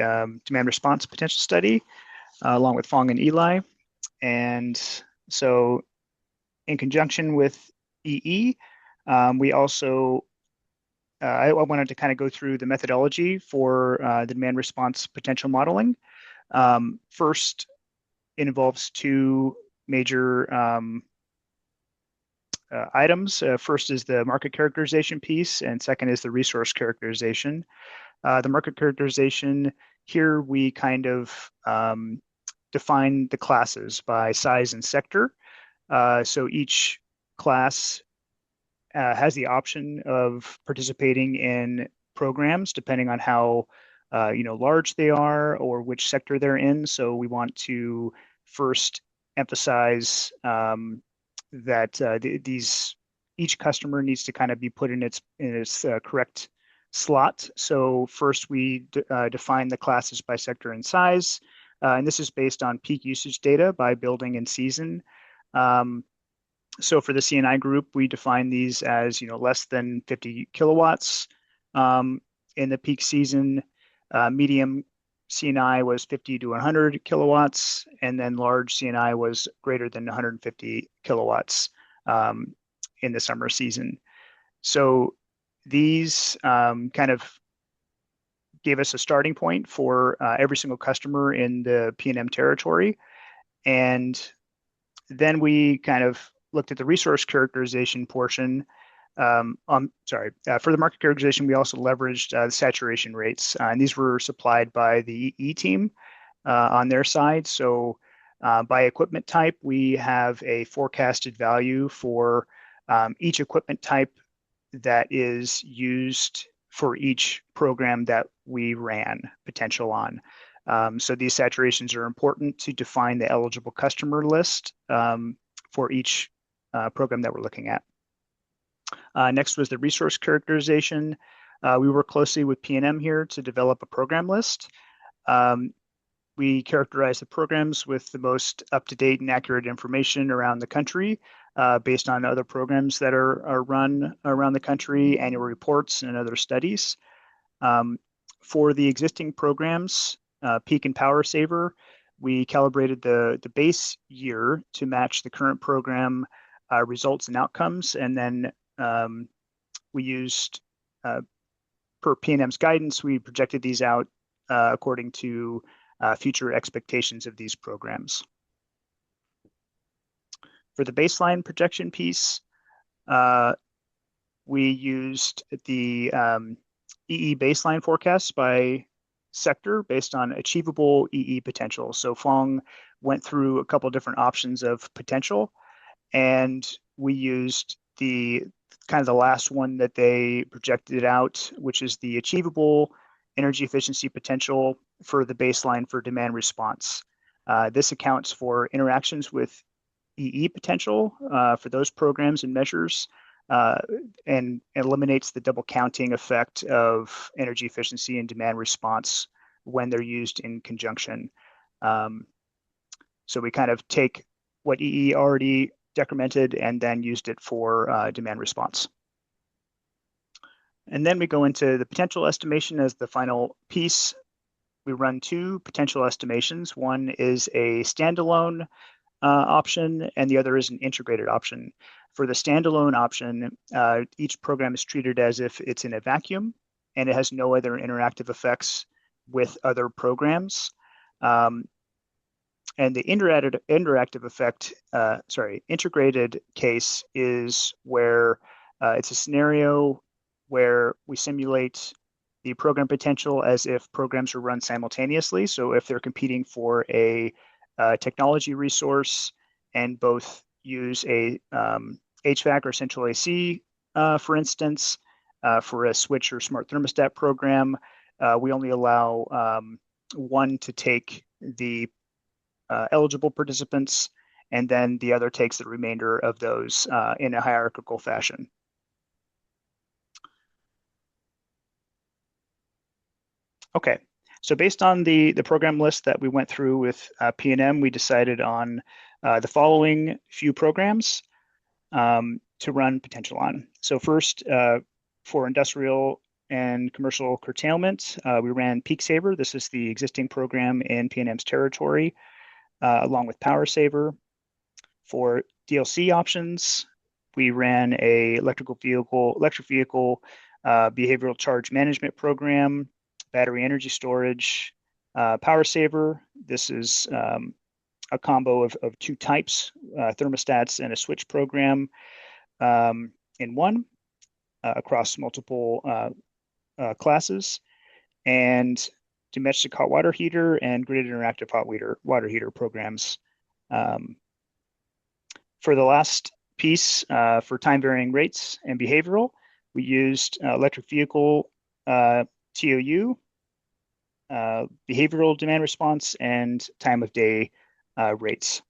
demand response potential study along with Fong and Eli. And so in conjunction with EE, we also, I wanted to kind of go through the methodology for the demand response potential modeling. First, it involves two major items. First is the market characterization piece, and second is the resource characterization. The market characterization, here we kind of define the classes by size and sector. So each class has the option of participating in programs depending on how large they are or which sector they're in. So we want to first emphasize that each customer needs to kind of be put in its correct slot. So first we define the classes by sector and size, and this is based on peak usage data by building and season. So for the CNI group, we define these as less than 50 kilowatts in the peak season. Medium CNI was 50 to 100 kilowatts, and then large CNI was greater than 150 kilowatts in the summer season. So these kind of gave us a starting point for every single customer in the PNM territory. And then we kind of looked at the resource characterization portion. For the market characterization, we also leveraged the saturation rates, and these were supplied by the EE team on their side. So by equipment type, we have a forecasted value for each equipment type that is used for each program that we ran potential on. So these saturations are important to define the eligible customer list for each program that we're looking at. Next was the resource characterization. We work closely with PNM here to develop a program list. We characterize the programs with the most up-to-date and accurate information around the country based on other programs that are run around the country, annual reports, and other studies. For the existing programs, Peak and Power Saver, we calibrated the base year to match the current program results and outcomes, and then we used, per PNM's guidance, we projected these out according to future expectations of these programs. For the baseline projection piece, we used the EE baseline forecasts by sector based on achievable EE potential. So Fong went through a couple of different options of potential, and we used the kind of the last one that they projected out, which is the achievable energy efficiency potential for the baseline for demand response. This accounts for interactions with EE potential for those programs and measures, and eliminates the double counting effect of energy efficiency and demand response when they're used in conjunction. So we kind of take what EE already decremented and then used it for demand response. And then we go into the potential estimation as the final piece. We run two potential estimations. One is a standalone option, and the other is an integrated option. For the standalone option, each program is treated as if it's in a vacuum, and it has no other interactive effects with other programs. And the interactive effect, integrated case is where it's a scenario where we simulate the program potential as if programs are run simultaneously. So if they're competing for a technology resource and both use a HVAC or central AC, for instance, for a switch or smart thermostat program, we only allow one to take the eligible participants, and then the other takes the remainder of those in a hierarchical fashion. Okay, so based on the program list that we went through with PNM, we decided on the following few programs to run potential on. So first, for industrial and commercial curtailment, we ran Peak Saver. This is the existing program in PNM's territory, along with Power Saver. For DLC options, we ran a electric vehicle behavioral charge management program, battery energy storage, Power Saver. This is a combo of two types, thermostats and a switch program in one across multiple classes, and domestic hot water heater and grid interactive hot water heater programs. For the last piece, for time varying rates and behavioral, we used electric vehicle TOU, behavioral demand response, and time of day rates.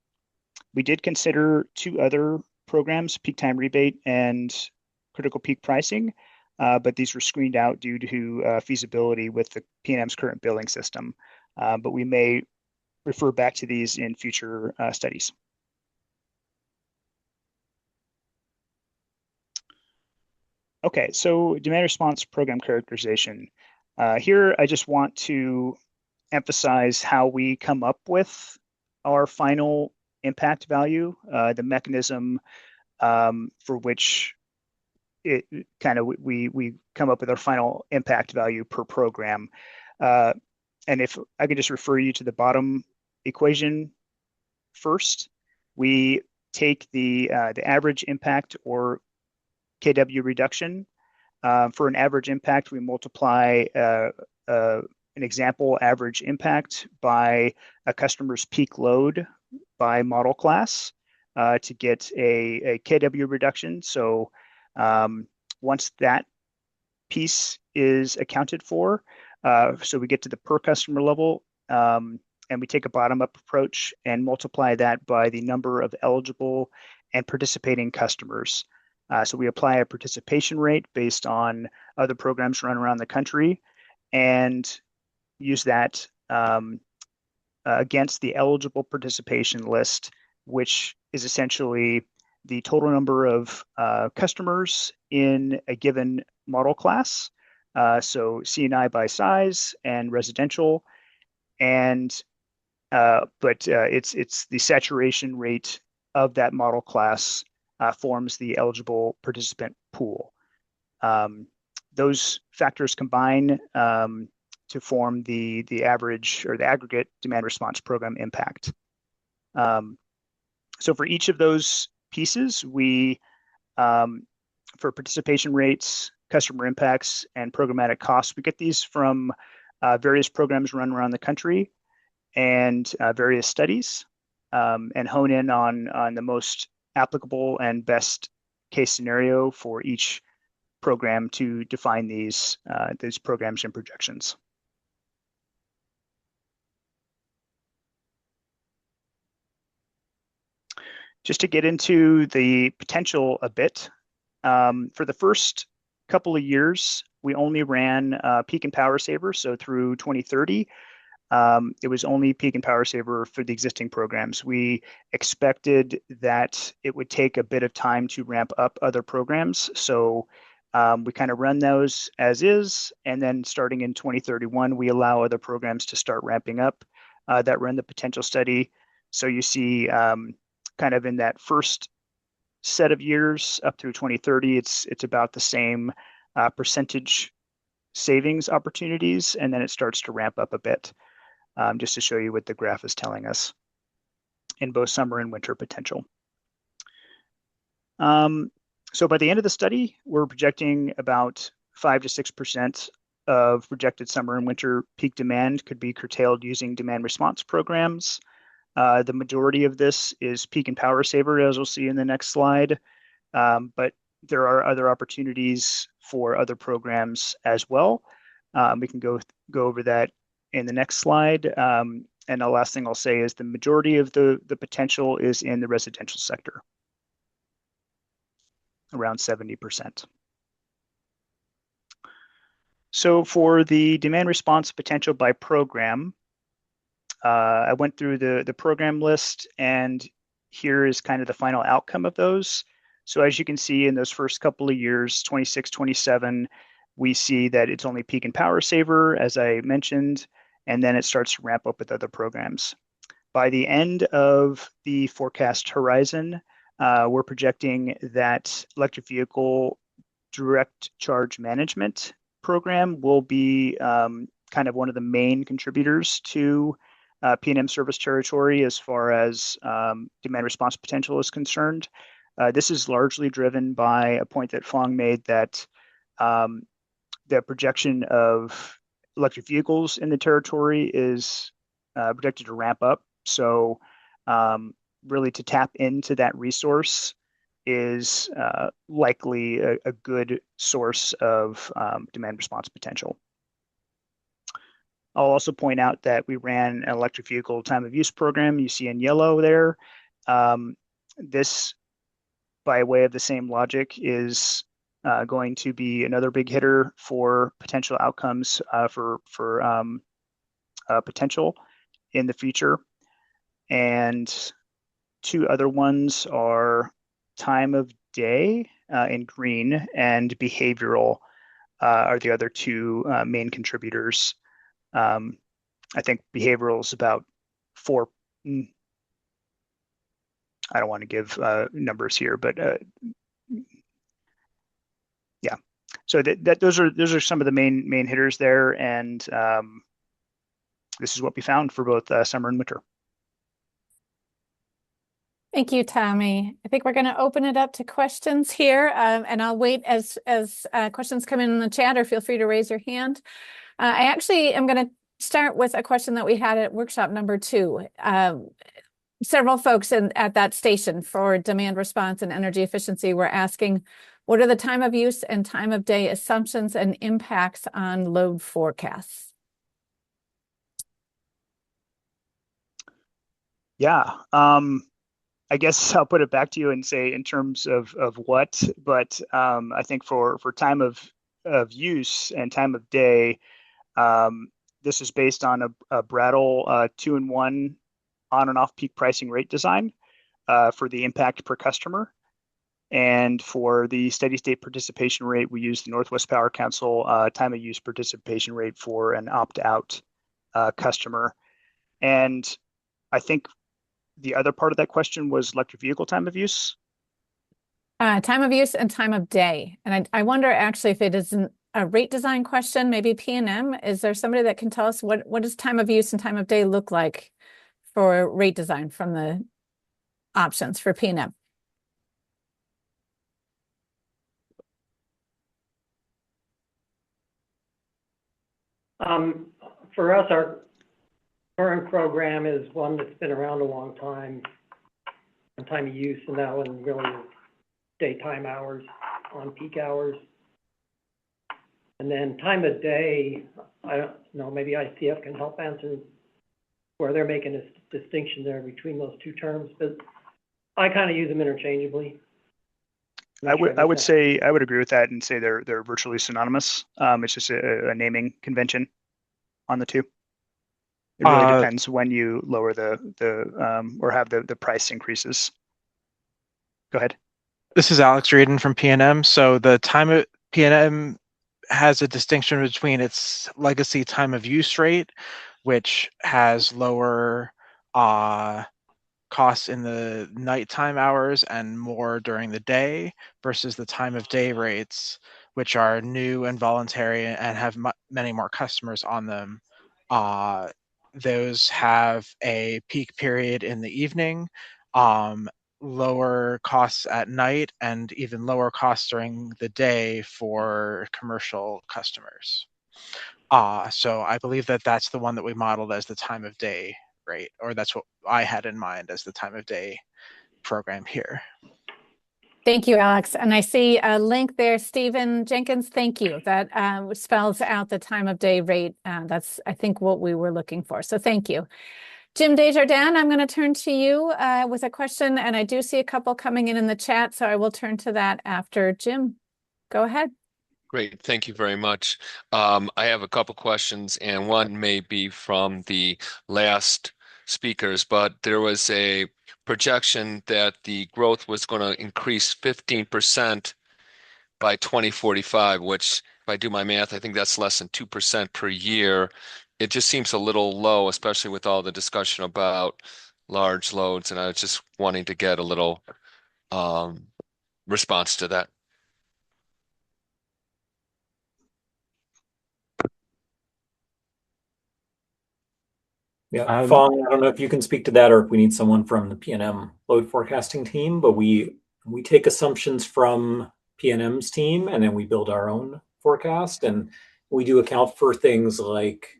We did consider two other programs, peak time rebate and critical peak pricing, but these were screened out due to feasibility with the PNM's current billing system. But we may refer back to these in future studies. Okay, so demand response program characterization. Here, I just want to emphasize how we come up with our final impact value, the mechanism for which it kind of we come up with our final impact value per program. And if I could just refer you to the bottom equation first, we take the average impact or KW reduction. For an average impact, we multiply an example average impact by a customer's peak load by model class to get a KW reduction. So once that piece is accounted for, so we get to the per customer level, and we take a bottom-up approach and multiply that by the number of eligible and participating customers. So we apply a participation rate based on other programs run around the country and use that against the eligible participation list, which is essentially the total number of customers in a given model class. So C&I by size and residential, and but it's the saturation rate of that model class forms the eligible participant pool. Those factors combine to form the average or the aggregate demand response program impact. So for each of those pieces, we, for participation rates, customer impacts, and programmatic costs, we get these from various programs run around the country and various studies, and hone in on the most applicable and best case scenario for each program to define these programs and projections. Just to get into the potential a bit, for the first couple of years, we only ran peak and power saver, so through 2030. It was only peak and power saver for the existing programs. We expected that it would take a bit of time to ramp up other programs. So we kind of run those as is, and then starting in 2031, we allow other programs to start ramping up that run the potential study. So you see kind of in that first set of years up through 2030, it's about the same percentage savings opportunities, and then it starts to ramp up a bit, just to show you what the graph is telling us in both summer and winter potential. So by the end of the study, we're projecting about 5 to 6% of projected summer and winter peak demand could be curtailed using demand response programs. The majority of this is peak and power saver, as we'll see in the next slide. But there are other opportunities for other programs as well. We can go over that in the next slide. And the last thing I'll say is the majority of the potential is in the residential sector, around 70%. So for the demand response potential by program, I went through the program list, and here is kind of the final outcome of those. So as you can see in those first couple of years, 26, 27, we see that it's only peak and power saver, as I mentioned, and then it starts to ramp up with other programs. By the end of the forecast horizon, we're projecting that electric vehicle direct charge management program will be kind of one of the main contributors to PNM service territory as far as demand response potential is concerned. This is largely driven by a point that Phong made that the projection of electric vehicles in the territory is projected to ramp up. So really to tap into that resource is likely a good source of demand response potential. I'll also point out that we ran an electric vehicle time of use program you see in yellow there. This, by way of the same logic, is going to be another big hitter for potential outcomes for potential in the future. And two other ones are time of day in green and behavioral are the other two main contributors. I think behavioral is about 4. I don't want to give numbers here, but yeah. So those are some of the main hitters there, and this is what we found for both summer and winter.
Thank you, Tommy. I think we're going to open it up to questions here, and I'll wait as questions come in the chat, or feel free to raise your hand. I actually am going to start with a question that we had at workshop number 2. Several folks at that station for demand response and energy efficiency were asking, what are the time of use and time of day assumptions and impacts on load forecasts?
Yeah, I guess I'll put it back to you and say in terms of what, but I think for time of use and time of day, this is based on a Brattle 2-in-1 on and off peak pricing rate design for the impact per customer. And for the steady state participation rate, we use the Northwest Power Council time of use participation rate for an opt-out customer. And I think the other part of that question was electric vehicle time of use.
Time of use and time of day. And I wonder actually if it isn't a rate design question, maybe PNM. Is there somebody that can tell us what does time of use and time of day look like for rate design from the options for PNM?
For us, our current program is one that's been around a long time, and time of use, and that one really is daytime hours on peak hours. And then time of day, I don't know, maybe ICF can help answer where they're making a distinction there between those two terms, but I kind of use them interchangeably.
I would say I would agree with that and say they're virtually synonymous. It's just a naming convention on the two. It really
Uh,
depends when you lower or have the price increases. Go ahead.
This is Alex Reardon from PNM. So the time of PNM has a distinction between its legacy time of use rate, which has lower costs in the nighttime hours and more during the day, versus the time of day rates, which are new and voluntary and have many more customers on them. Those have a peak period in the evening, lower costs at night, and even lower costs during the day for commercial customers. So I believe that that's the one that we modeled as the time of day rate, or that's what I had in mind as the time of day program here.
Thank you, Alex. And I see a link there, Stephen Jenkins. Thank you. That spells out the time of day rate. That's, I think, what we were looking for. So thank you. Jim Desjardins, I'm going to turn to you with a question, and I do see a couple coming in the chat, so I will turn to that after Jim. Go ahead.
Great, thank you very much. I have a couple questions, and one may be from the last speakers, but there was a projection that the growth was going to increase 15% by 2045, which, if I do my math, I think that's less than 2% per year. It just seems a little low, especially with all the discussion about large loads, and I was just wanting to get a little response to that.
Yeah, Fong, I don't know if you can speak to that or if we need someone from the PNM load forecasting team, but we take assumptions from PNM's team and then we build our own forecast, and we do account for things like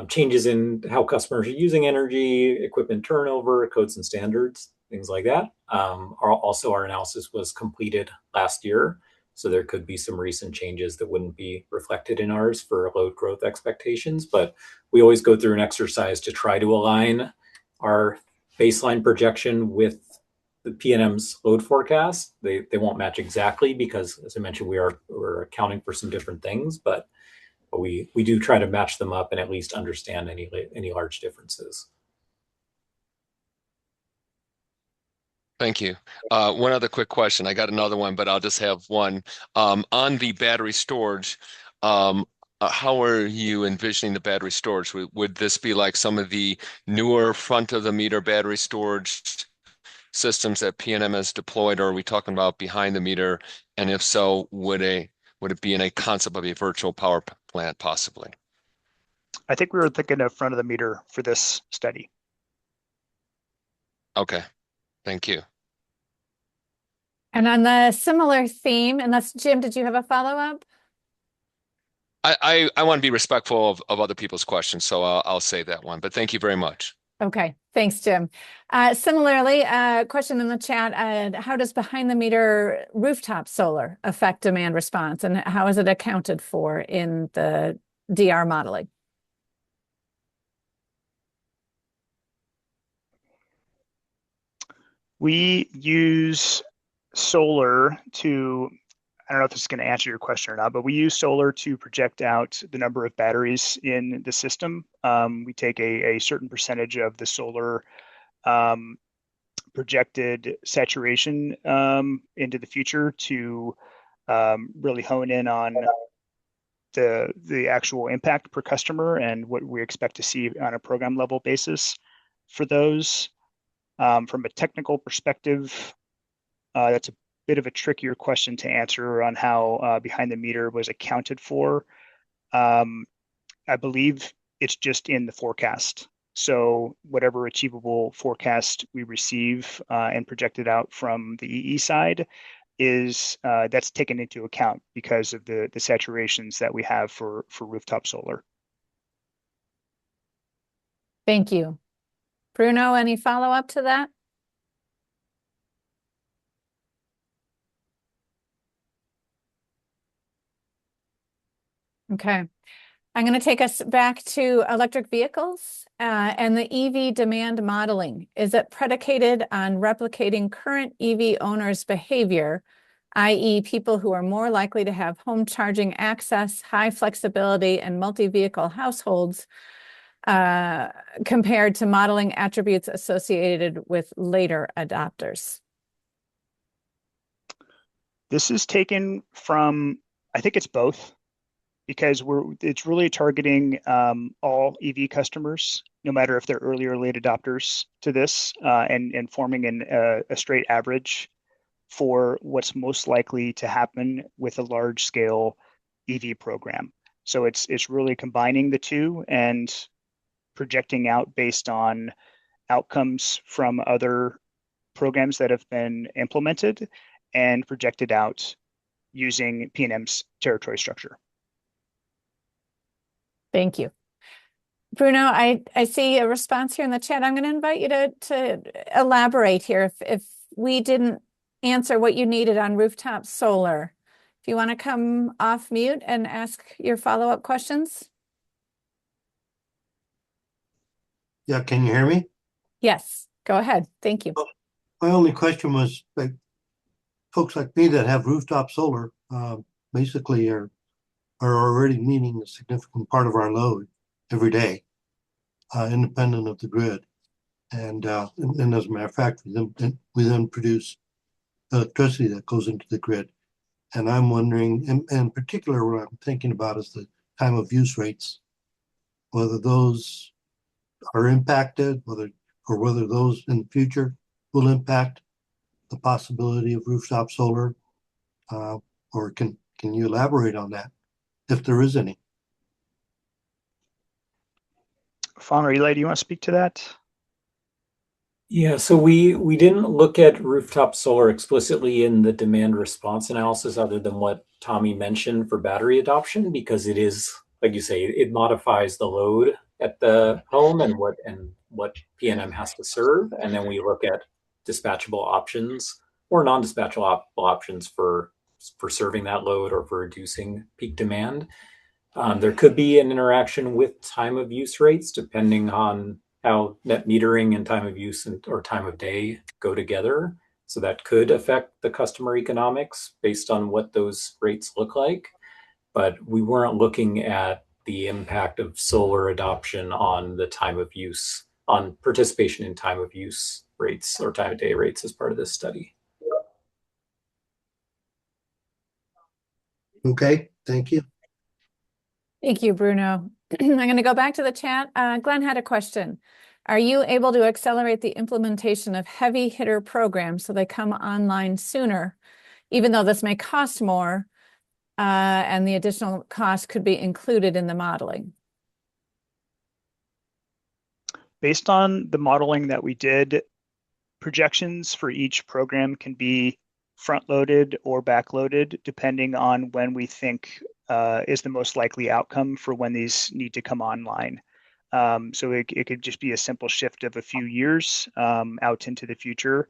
changes in how customers are using energy, equipment turnover, codes and standards, things like that. Also, our analysis was completed last year, so there could be some recent changes that wouldn't be reflected in ours for load growth expectations. But we always go through an exercise to try to align our baseline projection with the PNM's load forecast. They won't match exactly because, as I mentioned, we're accounting for some different things, but we do try to match them up and at least understand any large differences.
Thank you. One other quick question. I got another one, but I'll just have one. On the battery storage, how are you envisioning the battery storage? Would this be like some of the newer front of the meter battery storage systems that PNM has deployed, or are we talking about behind the meter? And if so, would it be in a concept of a virtual power plant possibly?
I think we were thinking of front of the meter for this study.
Okay, thank you.
And on the similar theme, unless Jim, did you have a follow-up?
I want to be respectful of other people's questions, so I'll say that one. But thank you very much.
Okay, thanks, Jim. Similarly, a question in the chat, how does behind the meter rooftop solar affect demand response, and how is it accounted for in the DR modeling?
We use solar to, I don't know if this is going to answer your question or not, but we use solar to project out the number of batteries in the system. We take a certain percentage of the solar projected saturation into the future to really hone in on the actual impact per customer and what we expect to see on a program level basis for those. From a technical perspective, that's a bit of a trickier question to answer on how behind the meter was accounted for. I believe it's just in the forecast. So whatever achievable forecast we receive and projected out from the EE side is that's taken into account because of the saturations that we have for rooftop solar.
Thank you. Bruno, any follow-up to that? Okay. I'm going to take us back to electric vehicles and the EV demand modeling. Is it predicated on replicating current EV owners' behavior, i.e. people who are more likely to have home charging access, high flexibility, and multi-vehicle households compared to modeling attributes associated with later adopters?
This is taken from, I think it's both, because it's really targeting all EV customers, no matter if they're early or late adopters to this, and forming a straight average for what's most likely to happen with a large scale EV program. So it's really combining the two and projecting out based on outcomes from other programs that have been implemented and projected out using PNM's territory structure.
Thank you. Bruno, I see a response here in the chat. I'm going to invite you to elaborate here. If we didn't answer what you needed on rooftop solar, if you want to come off mute and ask your follow-up questions.
Yeah, can you hear me?
Yes, go ahead. Thank you.
My only question was, like, folks like me that have rooftop solar basically are already meeting a significant part of our load every day, independent of the grid. And as a matter of fact, we then produce electricity that goes into the grid. And I'm wondering, in particular, what I'm thinking about is the time of use rates, whether those are impacted, whether those in the future will impact the possibility of rooftop solar, or can you elaborate on that, if there is any?
Fong or Eli, do you want to speak to that?
Yeah, so we didn't look at rooftop solar explicitly in the demand response analysis other than what Tommy mentioned for battery adoption, because it is, like you say, it modifies the load at the home and what PNM has to serve. And then we look at dispatchable options or non-dispatchable options for serving that load or for reducing peak demand. There could be an interaction with time of use rates depending on how net metering and time of use or time of day go together. So that could affect the customer economics based on what those rates look like. But we weren't looking at the impact of solar adoption on the time of use, on participation in time of use rates or time of day rates as part of this study.
Okay, thank you.
Thank you, Bruno. I'm going to go back to the chat. Glenn had a question. Are you able to accelerate the implementation of heavy hitter programs so they come online sooner, even though this may cost more, and the additional cost could be included in the modeling?
Based on the modeling that we did, projections for each program can be front-loaded or back-loaded depending on when we think is the most likely outcome for when these need to come online. So it could just be a simple shift of a few years out into the future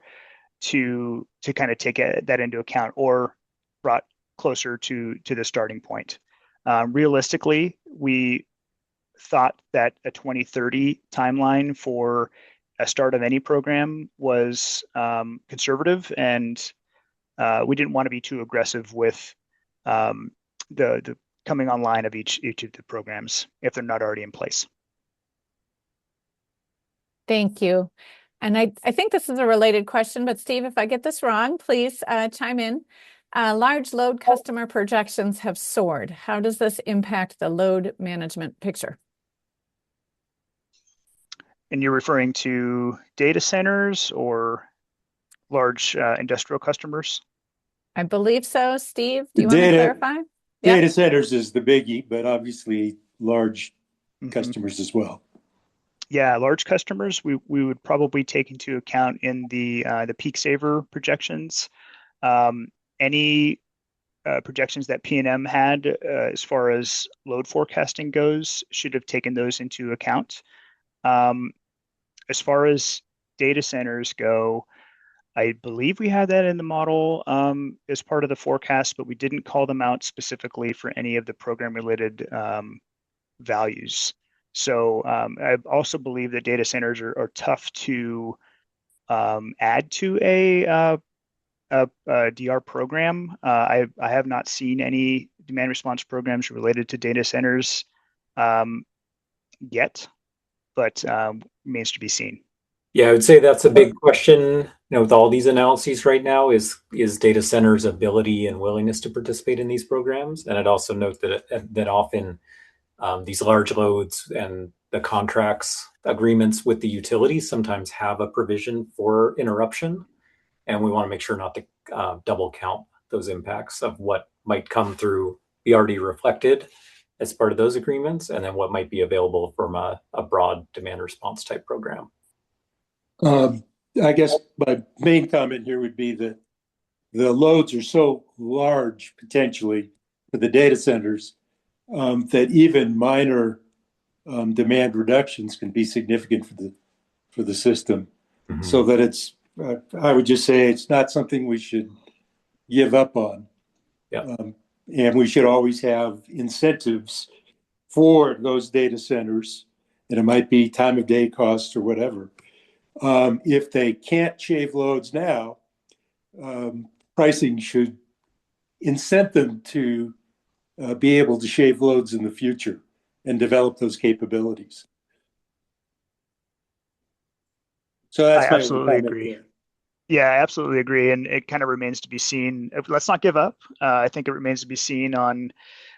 to kind of take that into account, or brought closer to the starting point. Realistically, we thought that a 2030 timeline for a start of any program was conservative, and we didn't want to be too aggressive with the coming online of each of the programs if they're not already in place.
Thank you. And I think this is a related question, but Steve, if I get this wrong, please chime in. Large load customer projections have soared. How does this impact the load management picture?
And you're referring to data centers or large industrial customers?
I believe so. Steve, do you want to clarify?
Data centers is the biggie, but obviously large customers as well.
Yeah, large customers we would probably take into account in the peak saver projections. Any projections that PNM had as far as load forecasting goes should have taken those into account. As far as data centers go, I believe we had that in the model as part of the forecast, but we didn't call them out specifically for any of the program-related values. So I also believe that data centers are tough to add to a DR program. I have not seen any demand response programs related to data centers yet. but remains to be seen.
Yeah, I would say that's a big question, with all these analyses right now is data centers' ability and willingness to participate in these programs. And I'd also note that often these large loads and the contracts agreements with the utilities sometimes have a provision for interruption. And we want to make sure not to double count those impacts of what might come through be already reflected as part of those agreements, and then what might be available from a broad demand response type program.
I guess my main comment here would be that the loads are so large potentially for the data centers that even minor demand reductions can be significant for the system. Mm-hmm. So that it's, I would just say it's not something we should give up on.
Yeah.
And we should always have incentives for those data centers, and it might be time of day costs or whatever. If they can't shave loads now, pricing should incent them to be able to shave loads in the future and develop those capabilities. So that's
I
my
absolutely
comment
agree.
there.
Yeah, I absolutely agree. And it kind of remains to be seen. Let's not give up. I think it remains to be seen on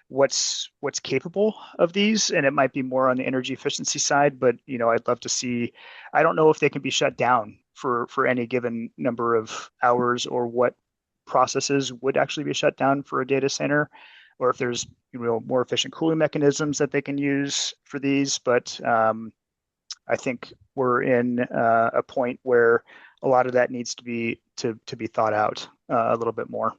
what's capable of these, and it might be more on the energy efficiency side, but I'd love to see. I don't know if they can be shut down for any given number of hours, or what processes would actually be shut down for a data center, or if there's more efficient cooling mechanisms that they can use for these. But I think we're in a point where a lot of that needs to be thought out a little bit more.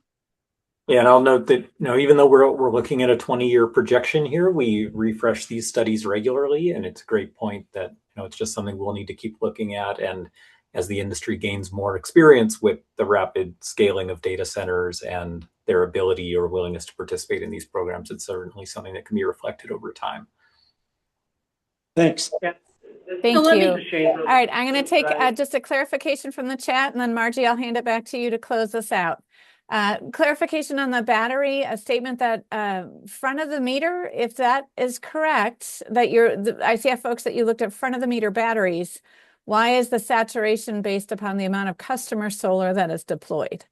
Yeah, and I'll note that even though we're looking at a 20-year projection here, we refresh these studies regularly, and it's a great point that it's just something we'll need to keep looking at. And as the industry gains more experience with the rapid scaling of data centers and their ability or willingness to participate in these programs, it's certainly something that can be reflected over time.
Thanks.
Thank you. All right, I'm going to take just a clarification from the chat, and then Margie, I'll hand it back to you to close this out. Clarification on the battery, a statement that front of the meter, if that is correct, that the ICF folks that you looked at front of the meter batteries, why is the saturation based upon the amount of customer solar that is deployed?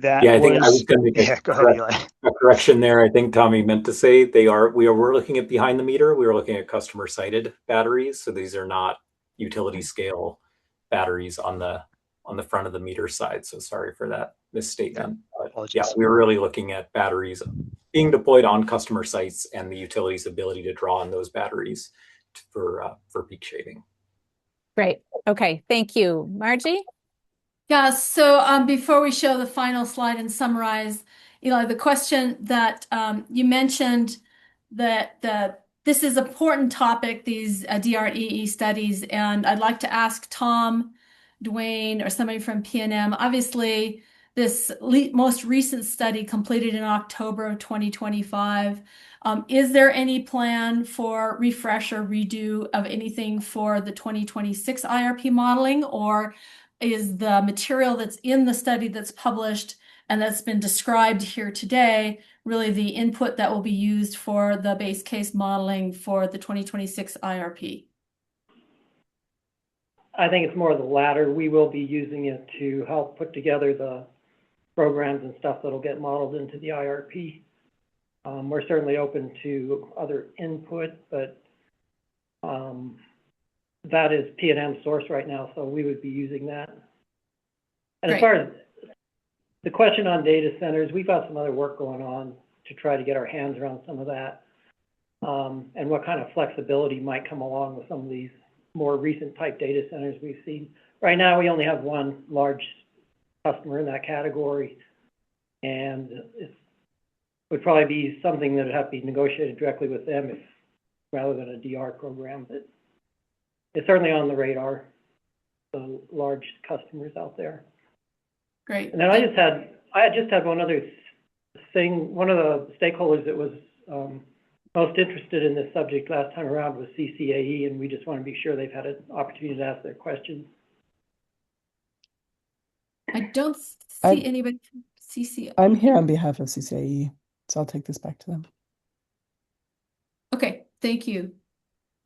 I think I was going to make a correction there. I think Tommy meant to say we're looking at behind the meter. We were looking at customer sited batteries. So these are not utility scale batteries on the front of the meter side. So sorry for that misstatement. But yeah, we were really looking at batteries being deployed on customer sites and the utility's ability to draw on those batteries for peak shaving.
Great. Okay. Thank you. Margie?
Yeah, so before we show the final slide and summarize, Eli, the question that you mentioned that this is an important topic, these DREE studies, and I'd like to ask Tom, Dwayne, or somebody from PNM. Obviously, this most recent study completed in October of 2025. Is there any plan for refresh or redo of anything for the 2026 IRP modeling, or is the material that's in the study that's published and that's been described here today really the input that will be used for the base case modeling for the 2026 IRP?
I think it's more of the latter. We will be using it to help put together the programs and stuff that'll get modeled into the IRP. We're certainly open to other input, but that is PNM source right now, so we would be using that. And As far as the question on data centers, we've got some other work going on to try to get our hands around some of that, and what kind of flexibility might come along with some of these more recent type data centers we've seen. Right now, we only have one large customer in that category, and it would probably be something that would have to be negotiated directly with them rather than a DR program. But it's certainly on the radar, the large customers out there.
Great.
And then I just had one other thing. One of the stakeholders that was most interested in this subject last time around was CCAE, and we just want to be sure they've had an opportunity to ask their questions.
I don't see anybody from CCAE.
I'm here on behalf of CCAE, so I'll take this back to them.
Okay, thank you.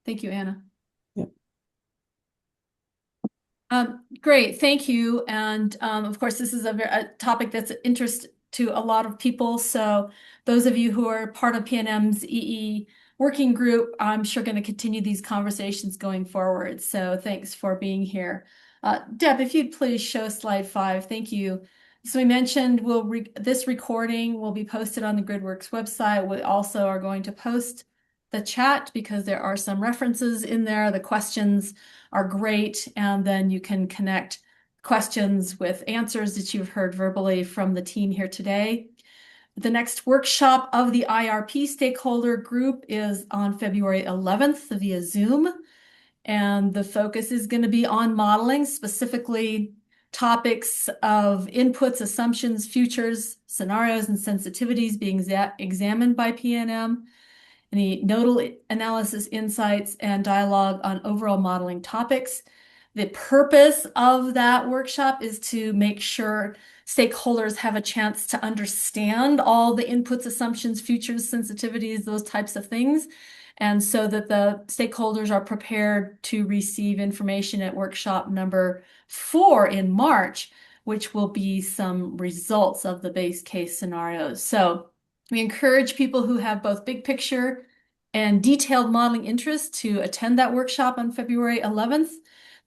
Thank you, Anna. Great, thank you. And of course, this is a topic that's of interest to a lot of people. So those of you who are part of PNM's EE working group, I'm sure going to continue these conversations going forward. So thanks for being here. Deb, if you'd please show slide 5. Thank you. So we mentioned this recording will be posted on the GridWorks website. We also are going to post the chat because there are some references in there. The questions are great, and then you can connect questions with answers that you've heard verbally from the team here today. The next workshop of the IRP stakeholder group is on February 11th via Zoom, and the focus is going to be on modeling, specifically topics of inputs, assumptions, futures, scenarios, and sensitivities being examined by PNM, any nodal analysis, insights, and dialogue on overall modeling topics. The purpose of that workshop is to make sure stakeholders have a chance to understand all the inputs, assumptions, futures, sensitivities, those types of things, and so that the stakeholders are prepared to receive information at workshop number 4 in March, which will be some results of the base case scenarios. So we encourage people who have both big picture and detailed modeling interests to attend that workshop on February 11th.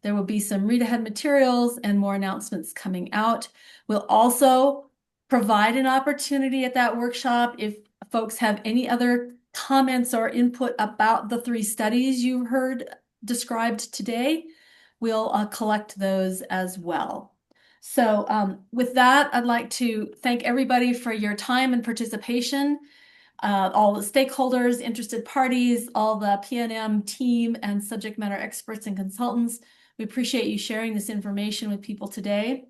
There will be some read-ahead materials and more announcements coming out. We'll also provide an opportunity at that workshop if folks have any other comments or input about the 3 studies you heard described today. We'll collect those as well. So with that, I'd like to thank everybody for your time and participation. All the stakeholders, interested parties, all the PNM team and subject matter experts and consultants. We appreciate you sharing this information with people today.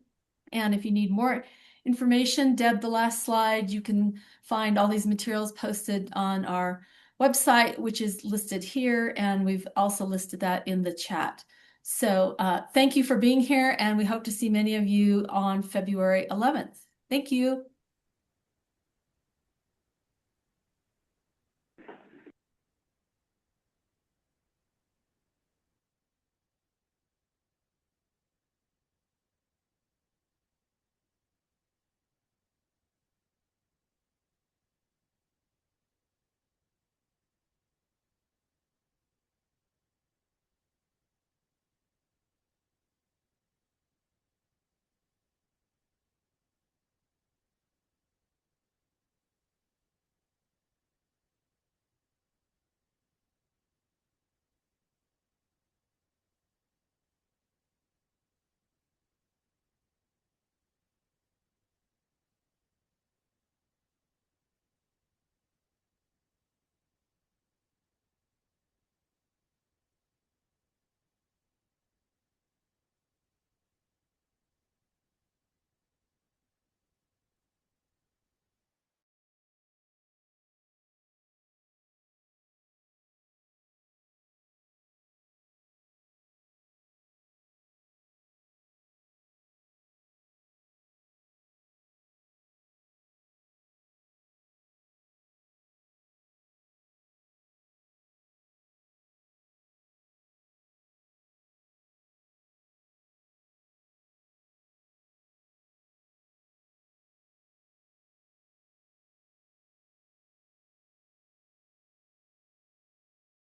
And if you need more information, Deb, the last slide, you can find all these materials posted on our website, which is listed here. And we've also listed that in the chat. So thank you for being here, and we hope to see many of you on February 11th. Thank you.